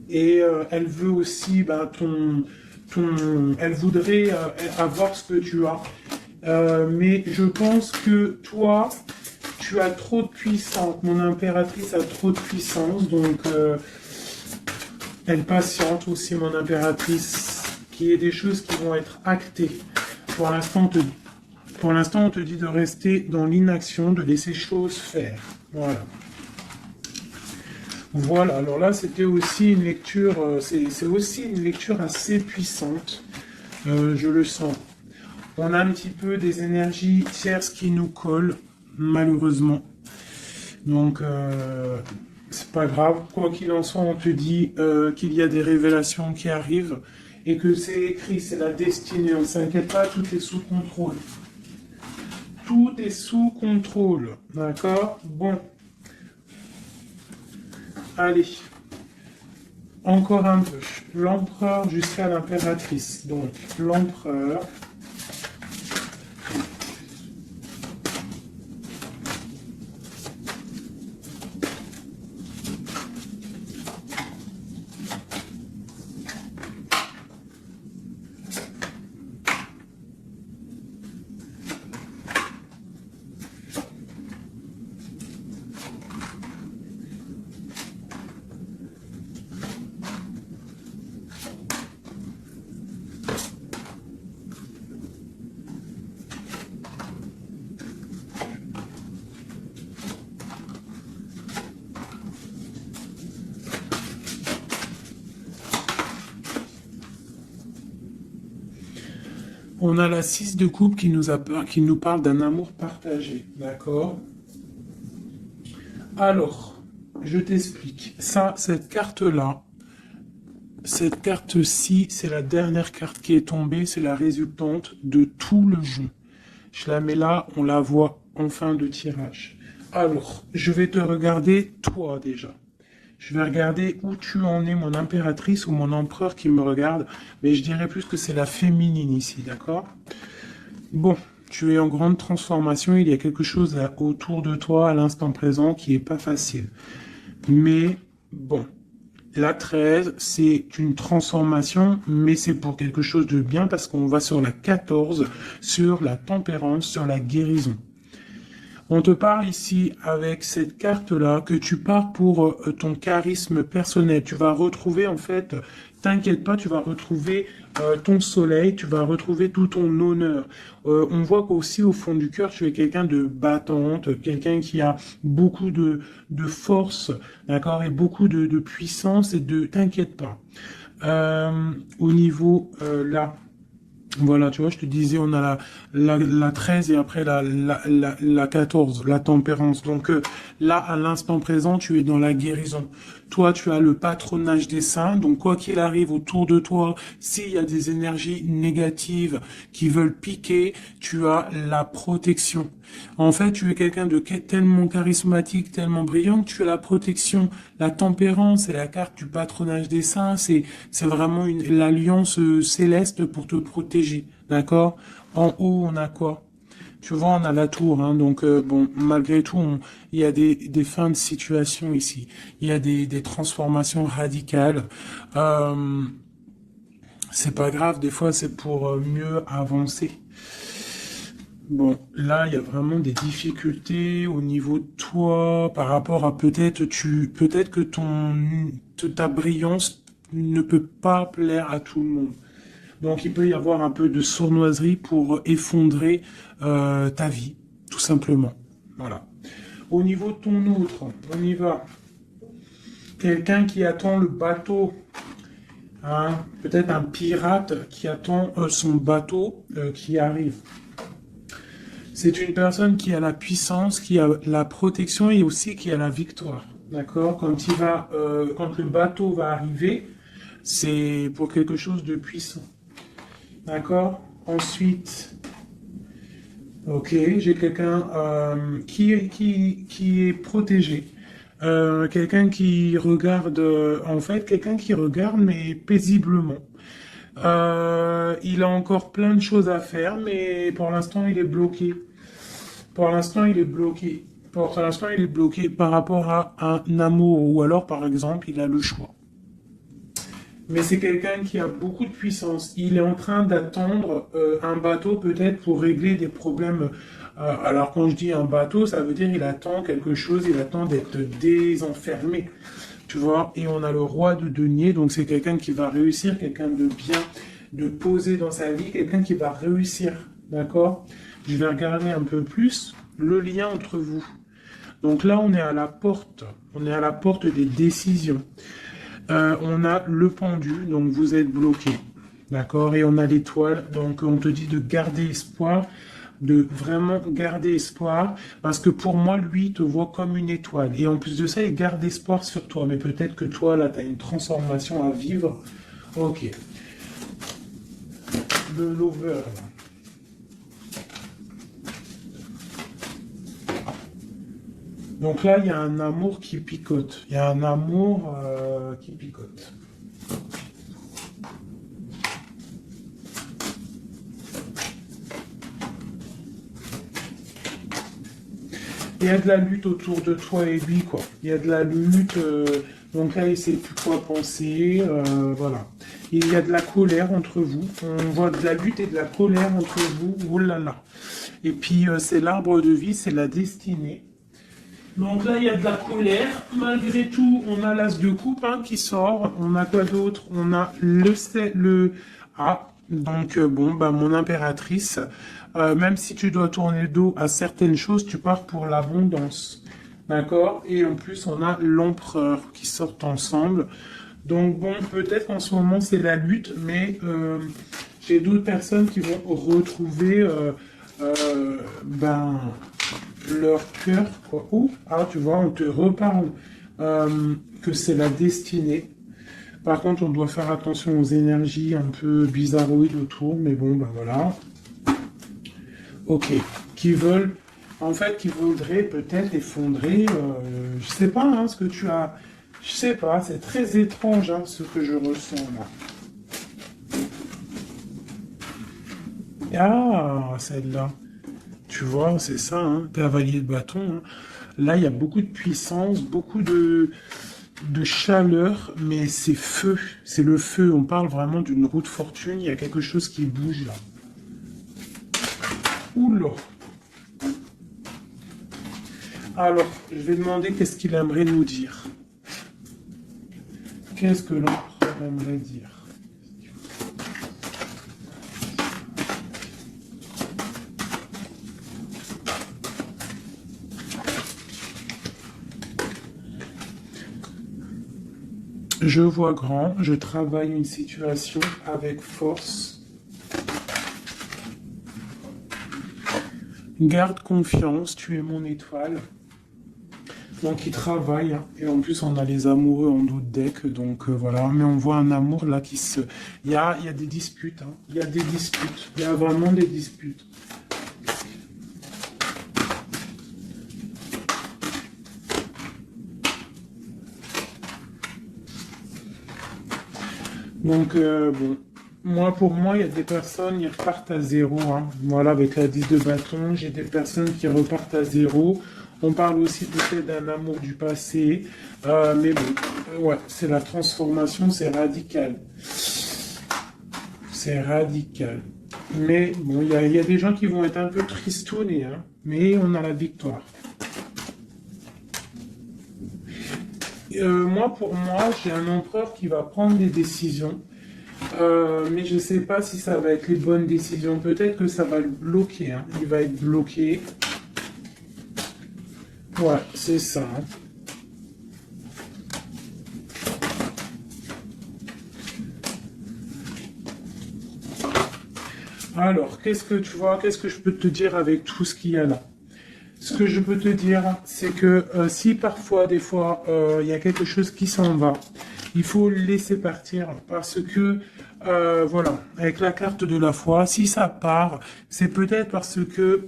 Et elle veut aussi elle voudrait avoir ce que tu as. Mais je pense que toi, tu as trop de puissance. Mon impératrice a trop de puissance, donc elle patiente aussi, mon impératrice, qu'il y ait des choses qui vont être actées. Pour l'instant, on te dit de rester dans l'inaction, de laisser choses faire. Voilà. Voilà, alors là, c'était aussi une lecture, c'est aussi une lecture assez puissante, je le sens. On a un petit peu des énergies tierces qui nous collent, malheureusement. Donc, c'est pas grave. Quoi qu'il en soit, on te dit qu'il y a des révélations qui arrivent et que c'est écrit, c'est la destinée. On ne s'inquiète pas, tout est sous contrôle. Tout est sous contrôle. D'accord? Bon. Allez. Encore un peu. L'empereur jusqu'à l'impératrice. Donc, l'empereur. On a la 6 de coupe qui nous parle d'un amour partagé, d'accord? Alors, je t'explique. Ça, cette carte-là, cette carte-ci, c'est la dernière carte qui est tombée, c'est la résultante de tout le jeu. Je la mets là, on la voit en fin de tirage. Alors, je vais te regarder toi déjà. Je vais regarder où tu en es, mon impératrice ou mon empereur qui me regarde. Mais je dirais plus que c'est la féminine ici, d'accord? Bon, tu es en grande transformation. Il y a quelque chose autour de toi à l'instant présent qui est pas facile. Mais bon, la 13, c'est une transformation, mais c'est pour quelque chose de bien parce qu'on va sur la 14, sur la tempérance, sur la guérison. On te parle ici avec cette carte-là que tu pars pour ton charisme personnel. Tu vas retrouver en fait, t'inquiète pas, tu vas retrouver ton soleil, tu vas retrouver tout ton honneur. On voit qu'aussi au fond du cœur, tu es quelqu'un de battante, quelqu'un qui a beaucoup de force, d'accord, et beaucoup de puissance et de... T'inquiète pas. Au niveau là. Voilà, tu vois, je te disais, on a la 13 et après la 14, la tempérance. Donc là, à l'instant présent, tu es dans la guérison. Toi, tu as le patronage des saints. Donc quoi qu'il arrive autour de toi, s'il y a des énergies négatives qui veulent piquer, tu as la protection. En fait, tu es quelqu'un de tellement charismatique, tellement brillant que tu as la protection. La tempérance, c'est la carte du patronage des saints. C'est vraiment l'alliance céleste pour te protéger. D'accord? En haut, on a quoi? Tu vois, on a la tour, hein, donc bon, malgré tout, il y a des fins de situation ici. Il y a des transformations radicales. Euh, c'est pas grave, des fois, c'est pour mieux avancer. Bon, là, il y a vraiment des difficultés au niveau de toi par rapport à peut-être que ta brillance ne peut pas plaire à tout le monde. Donc, il peut y avoir un peu de sournoiserie pour effondrer ta vie, tout simplement. Voilà. Au niveau de ton autre, on y va. Quelqu'un qui attend le bateau, hein, peut-être un pirate qui attend son bateau qui arrive. C'est une personne qui a la puissance, qui a la protection et aussi qui a la victoire. D'accord? Quand le bateau va arriver, c'est pour quelque chose de puissant. D'accord? Ensuite, ok, j'ai quelqu'un qui est protégé. Quelqu'un qui regarde, en fait, quelqu'un qui regarde, mais paisiblement. Il a encore plein de choses à faire, mais pour l'instant, il est bloqué. Pour l'instant, il est bloqué. Pour l'instant, il est bloqué par rapport à un amour, ou alors, par exemple, il a le choix. Mais c'est quelqu'un qui a beaucoup de puissance. Il est en train d'attendre un bateau peut-être pour régler des problèmes. Alors quand je dis un bateau, ça veut dire il attend quelque chose, il attend d'être désenfermé. Tu vois, et on a le roi de denier, donc c'est quelqu'un qui va réussir, quelqu'un de bien, de posé dans sa vie, quelqu'un qui va réussir. D'accord? Je vais regarder un peu plus le lien entre vous. Donc là, on est à la porte. On est à la porte des décisions. On a le pendu, donc vous êtes bloqué. D'accord? Et on a l'étoile, donc on te dit de garder espoir, de vraiment garder espoir, parce que pour moi, lui, il te voit comme une étoile. Et en plus de ça, il garde espoir sur toi. Mais peut-être que toi, là, tu as une transformation à vivre. Ok. Le lover, là. Donc là, il y a un amour qui picote. Il y a un amour qui picote. Il y a de la lutte autour de toi et lui, quoi. Il y a de la lutte, donc là, il ne sait plus quoi penser, voilà. Il y a de la colère entre vous. On voit de la lutte et de la colère entre vous. Oh là là. Et puis, c'est l'arbre de vie, c'est la destinée. Donc là, il y a de la colère. Malgré tout, on a l'as de coupe hein, qui sort. On a quoi d'autre? On a le... Ah, donc bon, bah, mon impératrice, même si tu dois tourner le dos à certaines choses, tu pars pour l'abondance. D'accord? Et en plus, on a l'empereur qui sortent ensemble. Donc bon, peut-être qu'en ce moment, c'est la lutte, mais j'ai d'autres personnes qui vont retrouver... ben leur cœur, quoi. Ou, ah, tu vois, on te reparle que c'est la destinée. Par contre, on doit faire attention aux énergies un peu bizarroïdes autour, mais bon, ben voilà. Ok, qui veulent en fait, qui voudrait peut-être effondrer, je sais pas, hein, ce que tu as, je sais pas, c'est très étrange, hein, ce que je ressens là. Ah, celle-là, tu vois, c'est ça, hein, cavalier de bâton, hein. Là, il y a beaucoup de puissance, beaucoup de chaleur, mais c'est feu, c'est le feu. On parle vraiment d'une roue de fortune, il y a quelque chose qui bouge là. Oula. Alors, je vais demander qu'est-ce qu'il aimerait nous dire. Qu'est-ce que l'empereur aimerait dire? Je vois grand, je travaille une situation avec force. Garde confiance, tu es mon étoile. Donc il travaille, hein. Et en plus on a les amoureux en d'autres decks, donc voilà. Mais on voit un amour là qui se... il y a des disputes, hein. Il y a des disputes, il y a vraiment des disputes. Donc bon, pour moi, il y a des personnes qui repartent à zéro, hein. Voilà, avec la 10 de bâton, j'ai des personnes qui repartent à zéro. On parle aussi peut-être d'un amour du passé, mais bon, ouais, c'est la transformation, c'est radical. C'est radical. Mais bon, il y a des gens qui vont être un peu tristounés, hein, mais on a la victoire. Pour moi, j'ai un empereur qui va prendre des décisions, mais je ne sais pas si ça va être les bonnes décisions. Peut-être que ça va le bloquer, hein. Il va être bloqué. Ouais, c'est ça, hein. Alors, qu'est-ce que tu vois, qu'est-ce que je peux te dire avec tout ce qu'il y a là? Ce que je peux te dire, c'est que si parfois, des fois, il y a quelque chose qui s'en va, il faut le laisser partir parce que, voilà, avec la carte de la foi, si ça part, c'est peut-être parce que,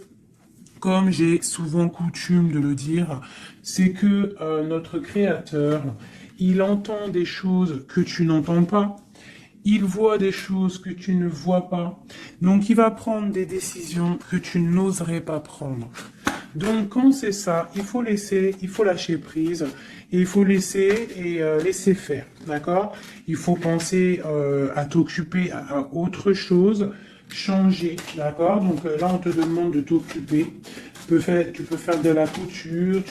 comme j'ai souvent coutume de le dire, c'est que notre Créateur, il entend des choses que tu n'entends pas. Il voit des choses que tu ne vois pas. Donc, il va prendre des décisions que tu n'oserais pas prendre. Donc, quand c'est ça, il faut laisser, il faut lâcher prise, et il faut laisser et laisser faire, d'accord? Il faut penser à t'occuper à autre chose, changer, d'accord? Donc là, on te demande de t'occuper. Tu peux faire de la couture,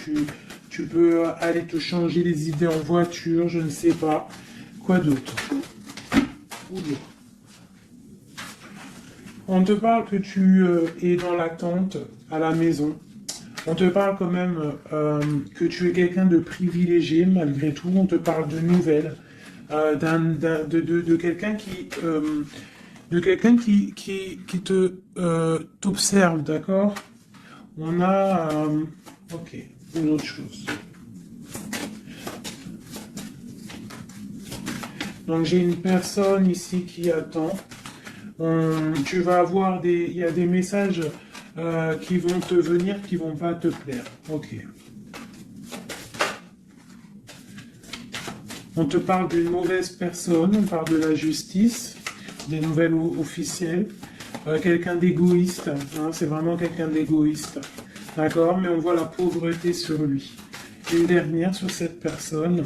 tu peux aller te changer les idées en voiture, je ne sais pas. Quoi d'autre? Oula. On te parle que tu es dans l'attente à la maison. On te parle quand même que tu es quelqu'un de privilégié malgré tout. On te parle de nouvelles, de quelqu'un qui te t'observe, d'accord? On a ok, une autre chose. Donc j'ai une personne ici qui attend. Tu vas avoir il y a des messages qui vont te venir, qui vont pas te plaire. Ok. On te parle d'une mauvaise personne, on parle de la justice, des nouvelles officielles. Quelqu'un d'égoïste, hein, c'est vraiment quelqu'un d'égoïste. D'accord? Mais on voit la pauvreté sur lui. Une dernière sur cette personne.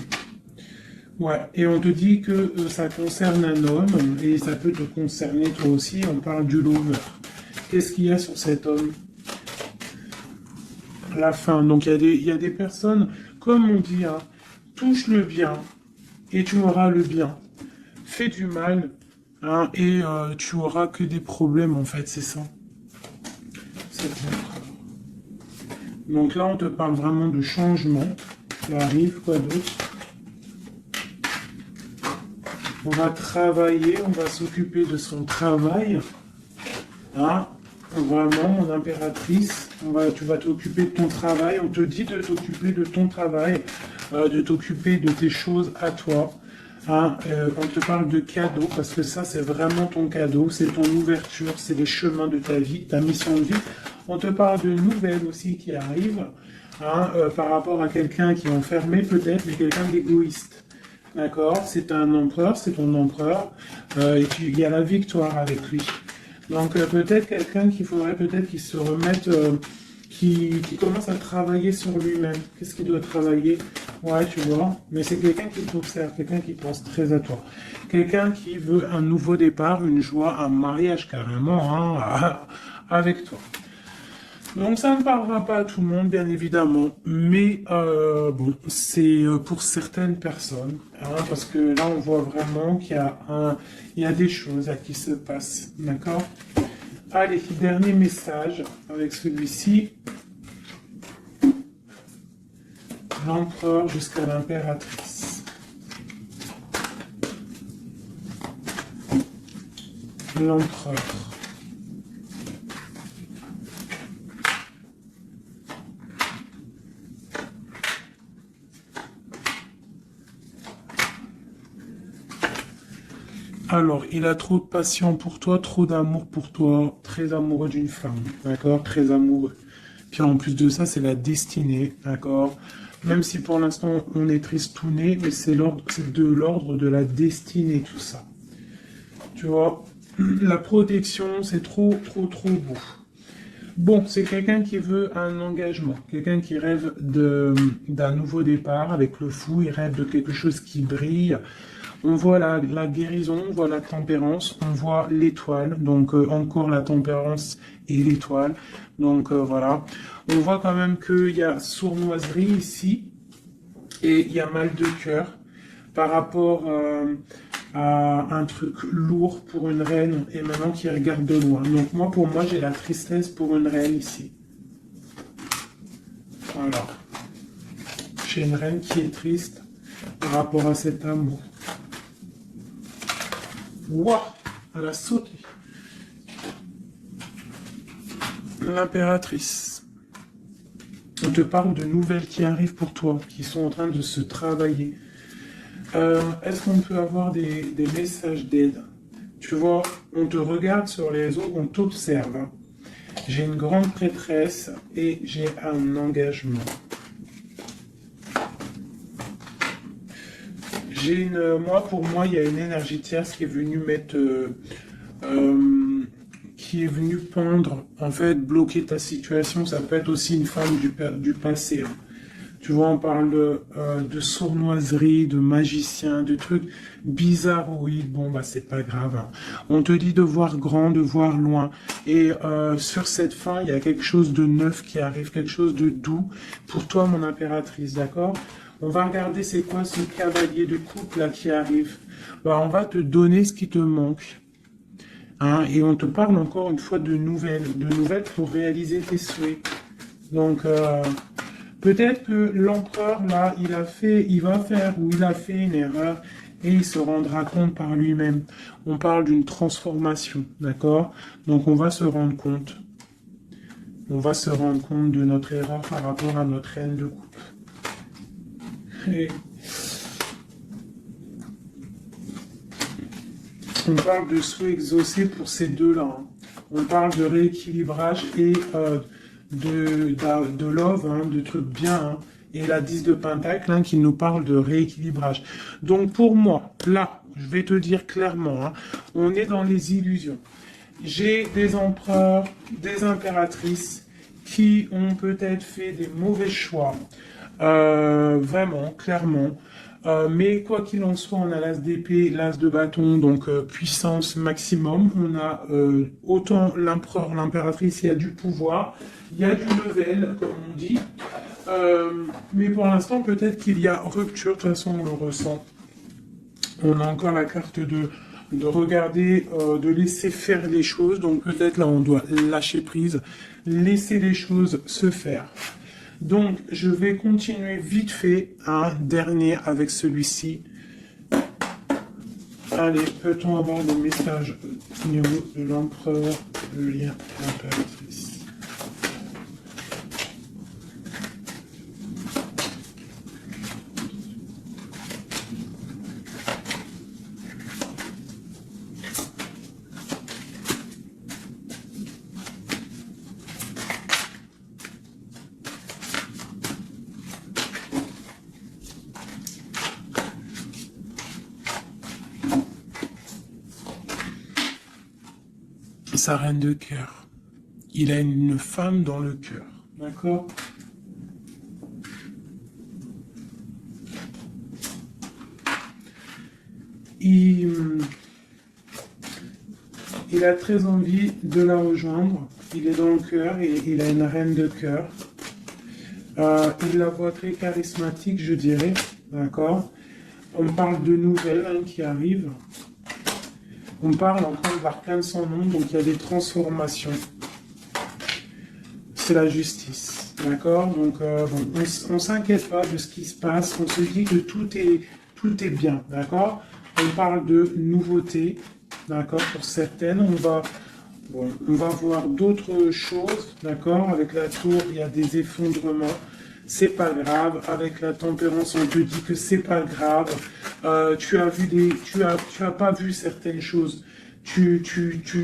Ouais, et on te dit que ça concerne un homme, et ça peut te concerner toi aussi, on parle du lover. Qu'est-ce qu'il y a sur cet homme? La fin. Donc il y a des personnes, comme on dit, hein, touche le bien, et tu auras le bien. Fais du mal, hein, et tu auras que des problèmes, en fait, c'est ça. Donc là, on te parle vraiment de changement qui arrive, quoi d'autre? On va travailler, on va s'occuper de son travail. Hein? Vraiment, mon impératrice, tu vas t'occuper de ton travail. On te dit de t'occuper de ton travail, de t'occuper de tes choses à toi. Hein? On te parle de cadeau, parce que ça, c'est vraiment ton cadeau. C'est ton ouverture, c'est les chemins de ta vie, ta mission de vie. On te parle de nouvelles aussi qui arrivent, hein, par rapport à quelqu'un qui est enfermé peut-être, mais quelqu'un d'égoïste. D'accord? C'est un empereur, c'est ton empereur, et il y a la victoire avec lui. Donc peut-être quelqu'un qu'il faudrait peut-être qu'il se remette, qui commence à travailler sur lui-même. Qu'est-ce qu'il doit travailler? Ouais, tu vois, mais c'est quelqu'un qui t'observe, quelqu'un qui pense très à toi. Quelqu'un qui veut un nouveau départ, une joie, un mariage carrément, hein, avec toi. Donc ça ne parlera pas à tout le monde, bien évidemment, mais bon, c'est pour certaines personnes, hein, parce que là on voit vraiment il y a des choses à qui se passent, d'accord? Allez, dernier message avec celui-ci. L'empereur jusqu'à l'impératrice. L'empereur. Alors, il a trop de passion pour toi, trop d'amour pour toi, très amoureux d'une femme, d'accord? Très amoureux. Puis en plus de ça, c'est la destinée, d'accord? Même si pour l'instant on est tristouné, mais c'est de l'ordre de la destinée, tout ça. Tu vois, la protection, c'est trop, trop, trop beau. Bon, c'est quelqu'un qui veut un engagement, quelqu'un qui rêve d'un nouveau départ avec le fou, il rêve de quelque chose qui brille. On voit la guérison, on voit la tempérance, on voit l'étoile, donc encore la tempérance et l'étoile. Donc voilà, on voit quand même qu'il y a sournoiserie ici et il y a mal de cœur par rapport à un truc lourd pour une reine et maintenant qui regarde de loin. Donc moi, pour moi, j'ai la tristesse pour une reine ici. Voilà. J'ai une reine qui est triste par rapport à cet amour. Waouh, elle a sauté. L'impératrice. On te parle de nouvelles qui arrivent pour toi, qui sont en train de se travailler. Est-ce qu'on peut avoir des messages d'aide? Tu vois, on te regarde sur les réseaux, on t'observe. J'ai une grande prêtresse et j'ai un engagement. Pour moi, il y a une énergie tierce qui est venue qui est venue pendre, en fait, bloquer ta situation. Ça peut être aussi une femme du passé. Hein. Tu vois, on parle de sournoiserie, de magicien, de trucs bizarroïdes. Bon, bah, c'est pas grave. Hein. On te dit de voir grand, de voir loin. Et sur cette fin, il y a quelque chose de neuf qui arrive, quelque chose de doux pour toi, mon impératrice, d'accord? On va regarder c'est quoi ce cavalier de coupe là qui arrive. Bah, on va te donner ce qui te manque. Hein, et on te parle encore une fois de nouvelles pour réaliser tes souhaits. Donc, peut-être que l'empereur, là, il a fait une erreur et il se rendra compte par lui-même. On parle d'une transformation, d'accord? Donc, on va se rendre compte. On va se rendre compte de notre erreur par rapport à notre reine de coupe. Et on parle de souhaits exaucés pour ces deux-là. Hein. On parle de rééquilibrage et de love, hein, de trucs bien. Hein. Et la 10 de Pentacle hein, qui nous parle de rééquilibrage. Donc pour moi, là, je vais te dire clairement, hein, on est dans les illusions. J'ai des empereurs, des impératrices qui ont peut-être fait des mauvais choix. Vraiment, clairement. Mais quoi qu'il en soit, on a l'as d'épée, l'as de bâton, donc puissance maximum. On a autant l'empereur, l'impératrice, il y a du pouvoir, il y a du level, comme on dit. Mais pour l'instant, peut-être qu'il y a rupture, de toute façon, on le ressent. On a encore la carte de regarder, de laisser faire les choses. Donc peut-être là, on doit lâcher prise, laisser les choses se faire. Donc, je vais continuer vite fait un dernier avec celui-ci. Allez, peut-on avoir des messages au niveau de l'empereur, le lien et l'impératrice? sa reine de cœur. Il a une femme dans le cœur. D'accord? Il a très envie de la rejoindre. Il est dans le cœur et il a une reine de cœur. Il la voit très charismatique, je dirais. D'accord? On parle de nouvelles qui arrivent. On parle encore de l'arcane sans nom, donc il y a des transformations. C'est la justice. D'accord? Donc on ne s'inquiète pas de ce qui se passe. On se dit que tout est bien. D'accord? On parle de nouveautés. D'accord? Pour certaines, on va voir d'autres choses. D'accord? Avec la tour, il y a des effondrements. C'est pas grave. Avec la tempérance, on te dit que c'est pas grave. Tu as pas vu certaines choses. Tu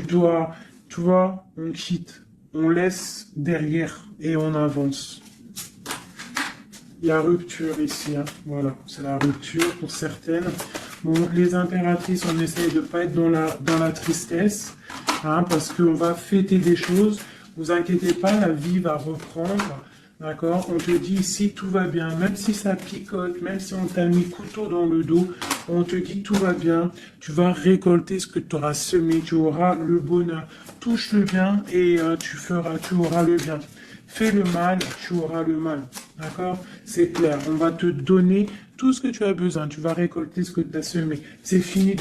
dois, tu vois, on quitte, on laisse derrière et on avance. Il y a rupture ici, hein. Voilà, c'est la rupture pour certaines. Bon, les impératrices, on essaye de pas être dans la tristesse, hein, parce qu'on va fêter des choses. Vous inquiétez pas, la vie va reprendre. D'accord? On te dit ici tout va bien, même si ça picote, même si on t'a mis couteau dans le dos, on te dit tout va bien, tu vas récolter ce que tu auras semé, tu auras le bonheur. Touche le bien et tu auras le bien. Fais le mal, tu auras le mal. D'accord? C'est clair, on va te donner tout ce que tu as besoin, tu vas récolter ce que tu as semé. C'est fini.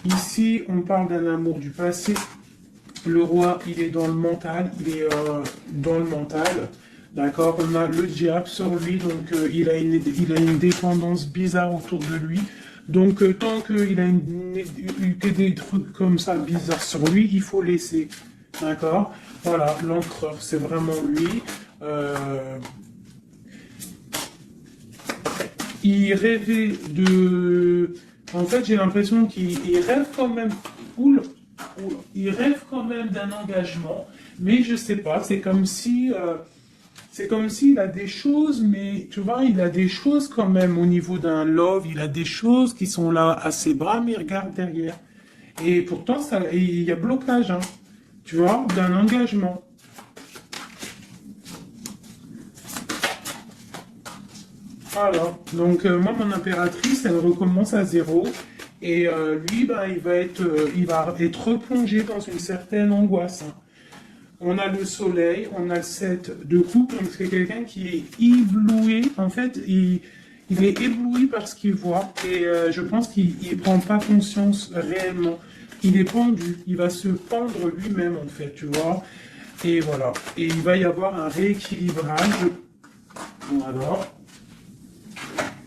Ici, on parle d'un amour du passé. Le roi, il est dans le mental, d'accord? On a le diable sur lui, donc il a une dépendance bizarre autour de lui. Donc tant qu'il a que des trucs comme ça bizarres sur lui, il faut laisser, d'accord? Voilà, l'empereur, c'est vraiment lui. Il rêvait de... En fait, j'ai l'impression qu'il rêve quand même... Il rêve quand même d'un engagement, mais je sais pas, c'est comme s'il a des choses, mais tu vois, il a des choses quand même au niveau d'un love, il a des choses qui sont là à ses bras, mais il regarde derrière. Et pourtant, il y a blocage, hein, tu vois, d'un engagement. Voilà, donc moi, mon impératrice, elle recommence à zéro. Et lui, il va être replongé dans une certaine angoisse, hein. On a le soleil, on a le 7 de coupe, donc c'est quelqu'un qui est ébloui. En fait, il est ébloui par ce qu'il voit. Et je pense qu'il ne prend pas conscience réellement. Il est pendu, il va se pendre lui-même, en fait, tu vois. Et voilà. Et il va y avoir un rééquilibrage. Voilà.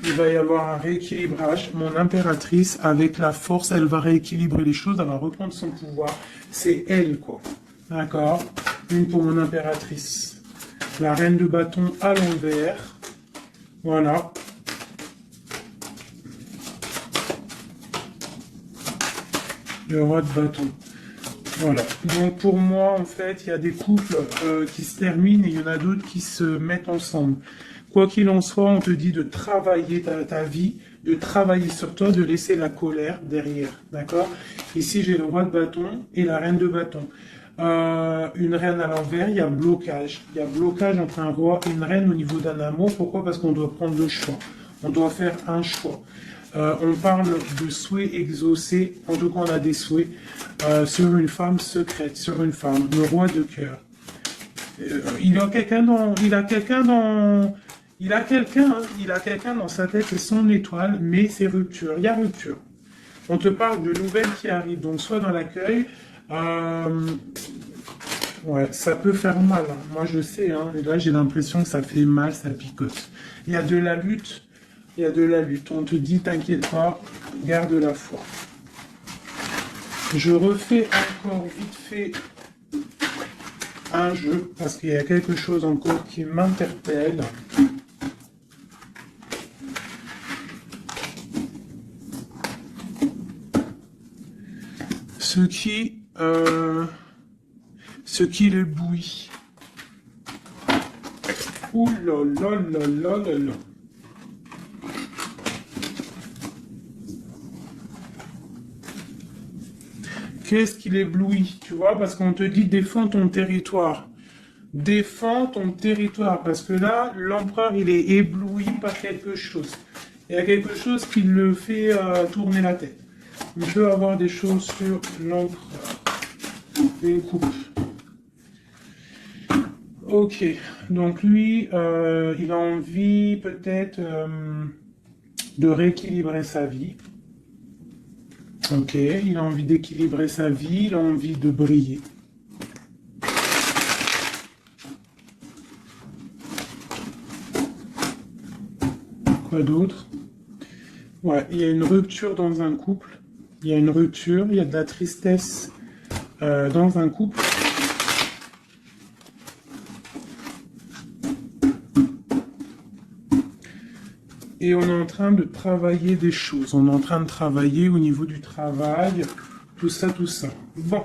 Il va y avoir un rééquilibrage. Mon impératrice, avec la force, elle va rééquilibrer les choses, elle va reprendre son pouvoir. C'est elle, quoi. D'accord? Une pour mon impératrice. La reine de bâton à l'envers. Voilà. Le roi de bâton. Voilà. Donc pour moi, en fait, il y a des couples qui se terminent et il y en a d'autres qui se mettent ensemble. Quoi qu'il en soit, on te dit de travailler ta vie, de travailler sur toi, de laisser la colère derrière. D'accord? Ici, j'ai le roi de bâton et la reine de bâton. Une reine à l'envers, il y a blocage. Il y a blocage entre un roi et une reine au niveau d'un amour. Pourquoi? Parce qu'on doit prendre le choix. On doit faire un choix. On parle de souhaits exaucés. En tout cas, on a des souhaits sur une femme secrète, sur une femme, le roi de cœur. Il a quelqu'un dans sa tête, c'est son étoile, mais c'est rupture. Il y a rupture. On te parle de nouvelles qui arrivent, donc soit dans l'accueil. Ouais, ça peut faire mal, hein. Moi, je sais, hein. Et là, j'ai l'impression que ça fait mal, ça picote. Il y a de la lutte. Il y a de la lutte. On te dit, t'inquiète pas, garde la foi. Je refais encore vite fait un jeu, parce qu'il y a quelque chose encore qui m'interpelle. Ce qui l'éblouit. Ouh là là là là là là. Qu'est-ce qui l'éblouit, tu vois? Parce qu'on te dit défends ton territoire. Défends ton territoire. Parce que là, l'empereur, il est ébloui par quelque chose. Il y a quelque chose qui le fait tourner la tête. On peut avoir des choses sur l'empereur. Une coupe. Ok, donc lui, il a envie peut-être de rééquilibrer sa vie. Ok, il a envie d'équilibrer sa vie, il a envie de briller. Quoi d'autre? Ouais, il y a une rupture dans un couple. Il y a une rupture, il y a de la tristesse dans un couple. Et on est en train de travailler des choses. On est en train de travailler au niveau du travail, tout ça, tout ça. Bon,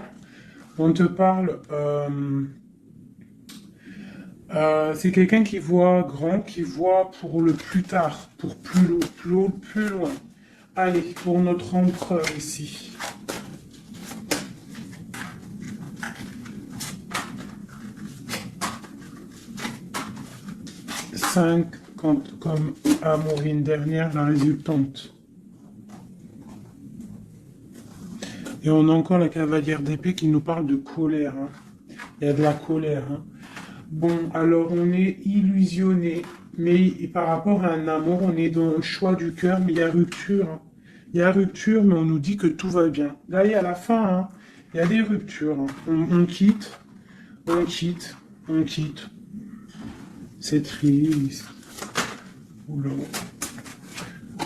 on te parle... c'est quelqu'un qui voit grand, qui voit pour le plus tard, pour plus loin. Allez, pour notre empereur ici. Cinq, comme Amorine dernière, la résultante. Et on a encore la cavalière d'épée qui nous parle de colère. Hein. Il y a de la colère. Hein. Bon, alors on est illusionné, mais par rapport à un amour, on est dans le choix du cœur, mais il y a rupture. Hein. Il y a rupture, mais on nous dit que tout va bien. Là, il y a la fin, hein. Il y a des ruptures. Hein. On quitte, on quitte, on quitte. C'est triste. Oula.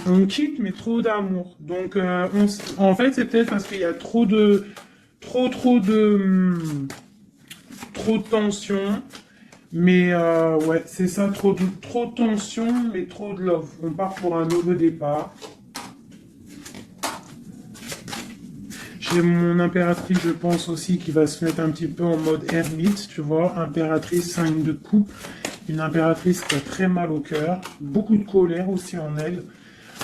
On quitte, mais trop d'amour. Donc, en fait, c'est peut-être parce qu'il y a trop de tension. Mais ouais, c'est ça, trop de tension, mais trop de love. On part pour un nouveau départ. J'ai mon impératrice, je pense aussi, qui va se mettre un petit peu en mode ermite, tu vois. Impératrice, 5 de coupe. Une impératrice qui a très mal au cœur. Beaucoup de colère aussi en elle.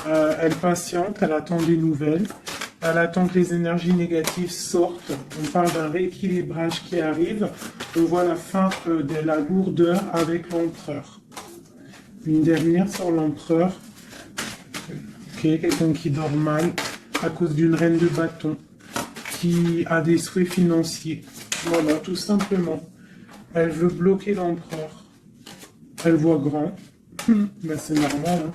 Elle patiente, elle attend des nouvelles. Elle attend que les énergies négatives sortent. On parle d'un rééquilibrage qui arrive. On voit la fin de la lourdeur avec l'empereur. Une dernière sur l'empereur. Ok, quelqu'un qui dort mal à cause d'une reine de bâton qui a des souhaits financiers. Voilà, tout simplement. Elle veut bloquer l'empereur. Elle voit grand. Ben, c'est normal. Hein.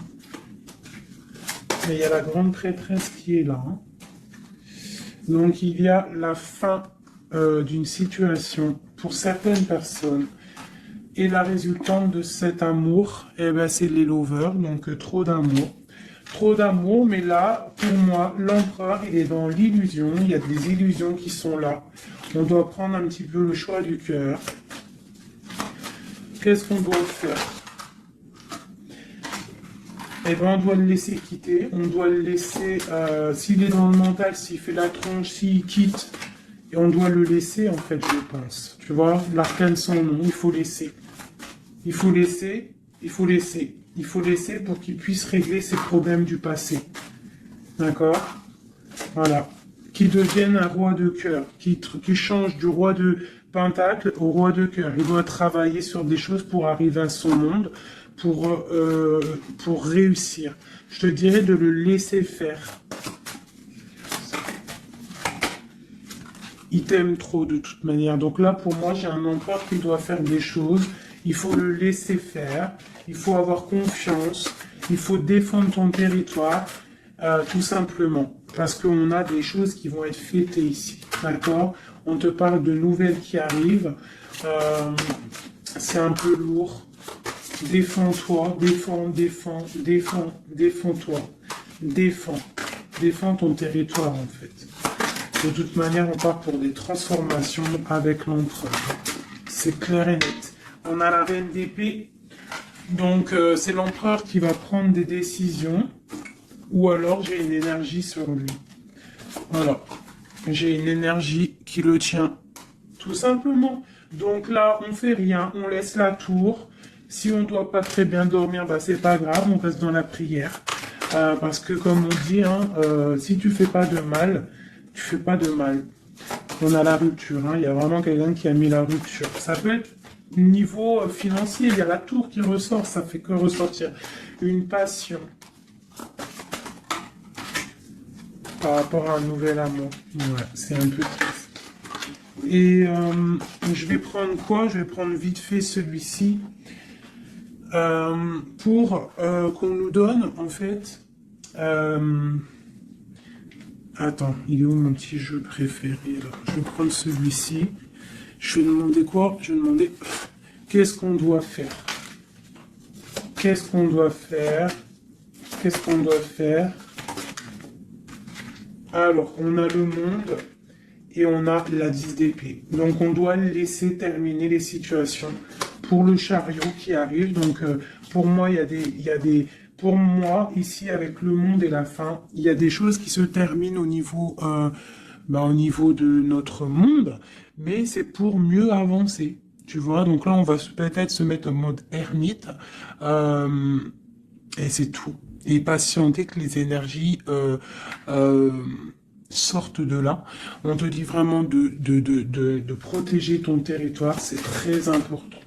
Mais il y a la grande prêtresse qui est là. Hein. Donc il y a la fin d'une situation pour certaines personnes. Et la résultante de cet amour, eh ben, c'est les lovers, donc trop d'amour. Trop d'amour, mais là, pour moi, l'empereur, il est dans l'illusion. Il y a des illusions qui sont là. On doit prendre un petit peu le choix du cœur. Qu'est-ce qu'on doit faire? Eh ben, on doit le laisser quitter, on doit le laisser, s'il est dans le mental, s'il fait la tronche, s'il quitte, et on doit le laisser, en fait, je pense. Tu vois, l'arcane sans nom, il faut laisser. Il faut laisser, il faut laisser. Il faut laisser pour qu'il puisse régler ses problèmes du passé. D'accord? Voilà. Qu'il devienne un roi de cœur, qu'il change du roi de pentacle au roi de cœur. Il doit travailler sur des choses pour arriver à son monde, pour réussir. Je te dirais de le laisser faire. Il t'aime trop de toute manière. Donc là, pour moi, j'ai un empereur qui doit faire des choses. Il faut le laisser faire. Il faut avoir confiance. Il faut défendre ton territoire, tout simplement. Parce qu'on a des choses qui vont être fêtées ici. D'accord? On te parle de nouvelles qui arrivent. C'est un peu lourd. Défends-toi, défends-toi. Défends ton territoire, en fait. De toute manière, on part pour des transformations avec l'empereur. C'est clair et net. On a la reine d'épée. Donc, c'est l'empereur qui va prendre des décisions. Ou alors, j'ai une énergie sur lui. Voilà. J'ai une énergie qui le tient. Tout simplement. Donc là, on fait rien. On laisse la tour. Si on ne doit pas très bien dormir, bah, c'est pas grave. On reste dans la prière. Parce que, comme on dit, hein, si tu fais pas de mal, tu fais pas de mal. On a la rupture, hein. Il y a vraiment quelqu'un qui a mis la rupture. Ça peut être niveau financier, il y a la tour qui ressort, ça fait que ressortir une passion par rapport à un nouvel amour. Ouais, c'est un peu triste. Et je vais prendre quoi? Je vais prendre vite fait celui-ci pour qu'on nous donne en fait. Attends, il est où mon petit jeu préféré là? Je vais prendre celui-ci. Je vais demander quoi? Je vais demander qu'est-ce qu'on doit faire? Qu'est-ce qu'on doit faire? Qu'est-ce qu'on doit faire? Alors, on a le monde et on a la 10 d'épée. Donc, on doit laisser terminer les situations pour le chariot qui arrive. Donc, pour moi, pour moi, ici, avec le monde et la fin, il y a des choses qui se terminent au niveau de notre monde, mais c'est pour mieux avancer. Tu vois, donc là, on va peut-être se mettre en mode ermite, et c'est tout. Et patienter que les énergies sortent de là. On te dit vraiment de protéger ton territoire, c'est très important.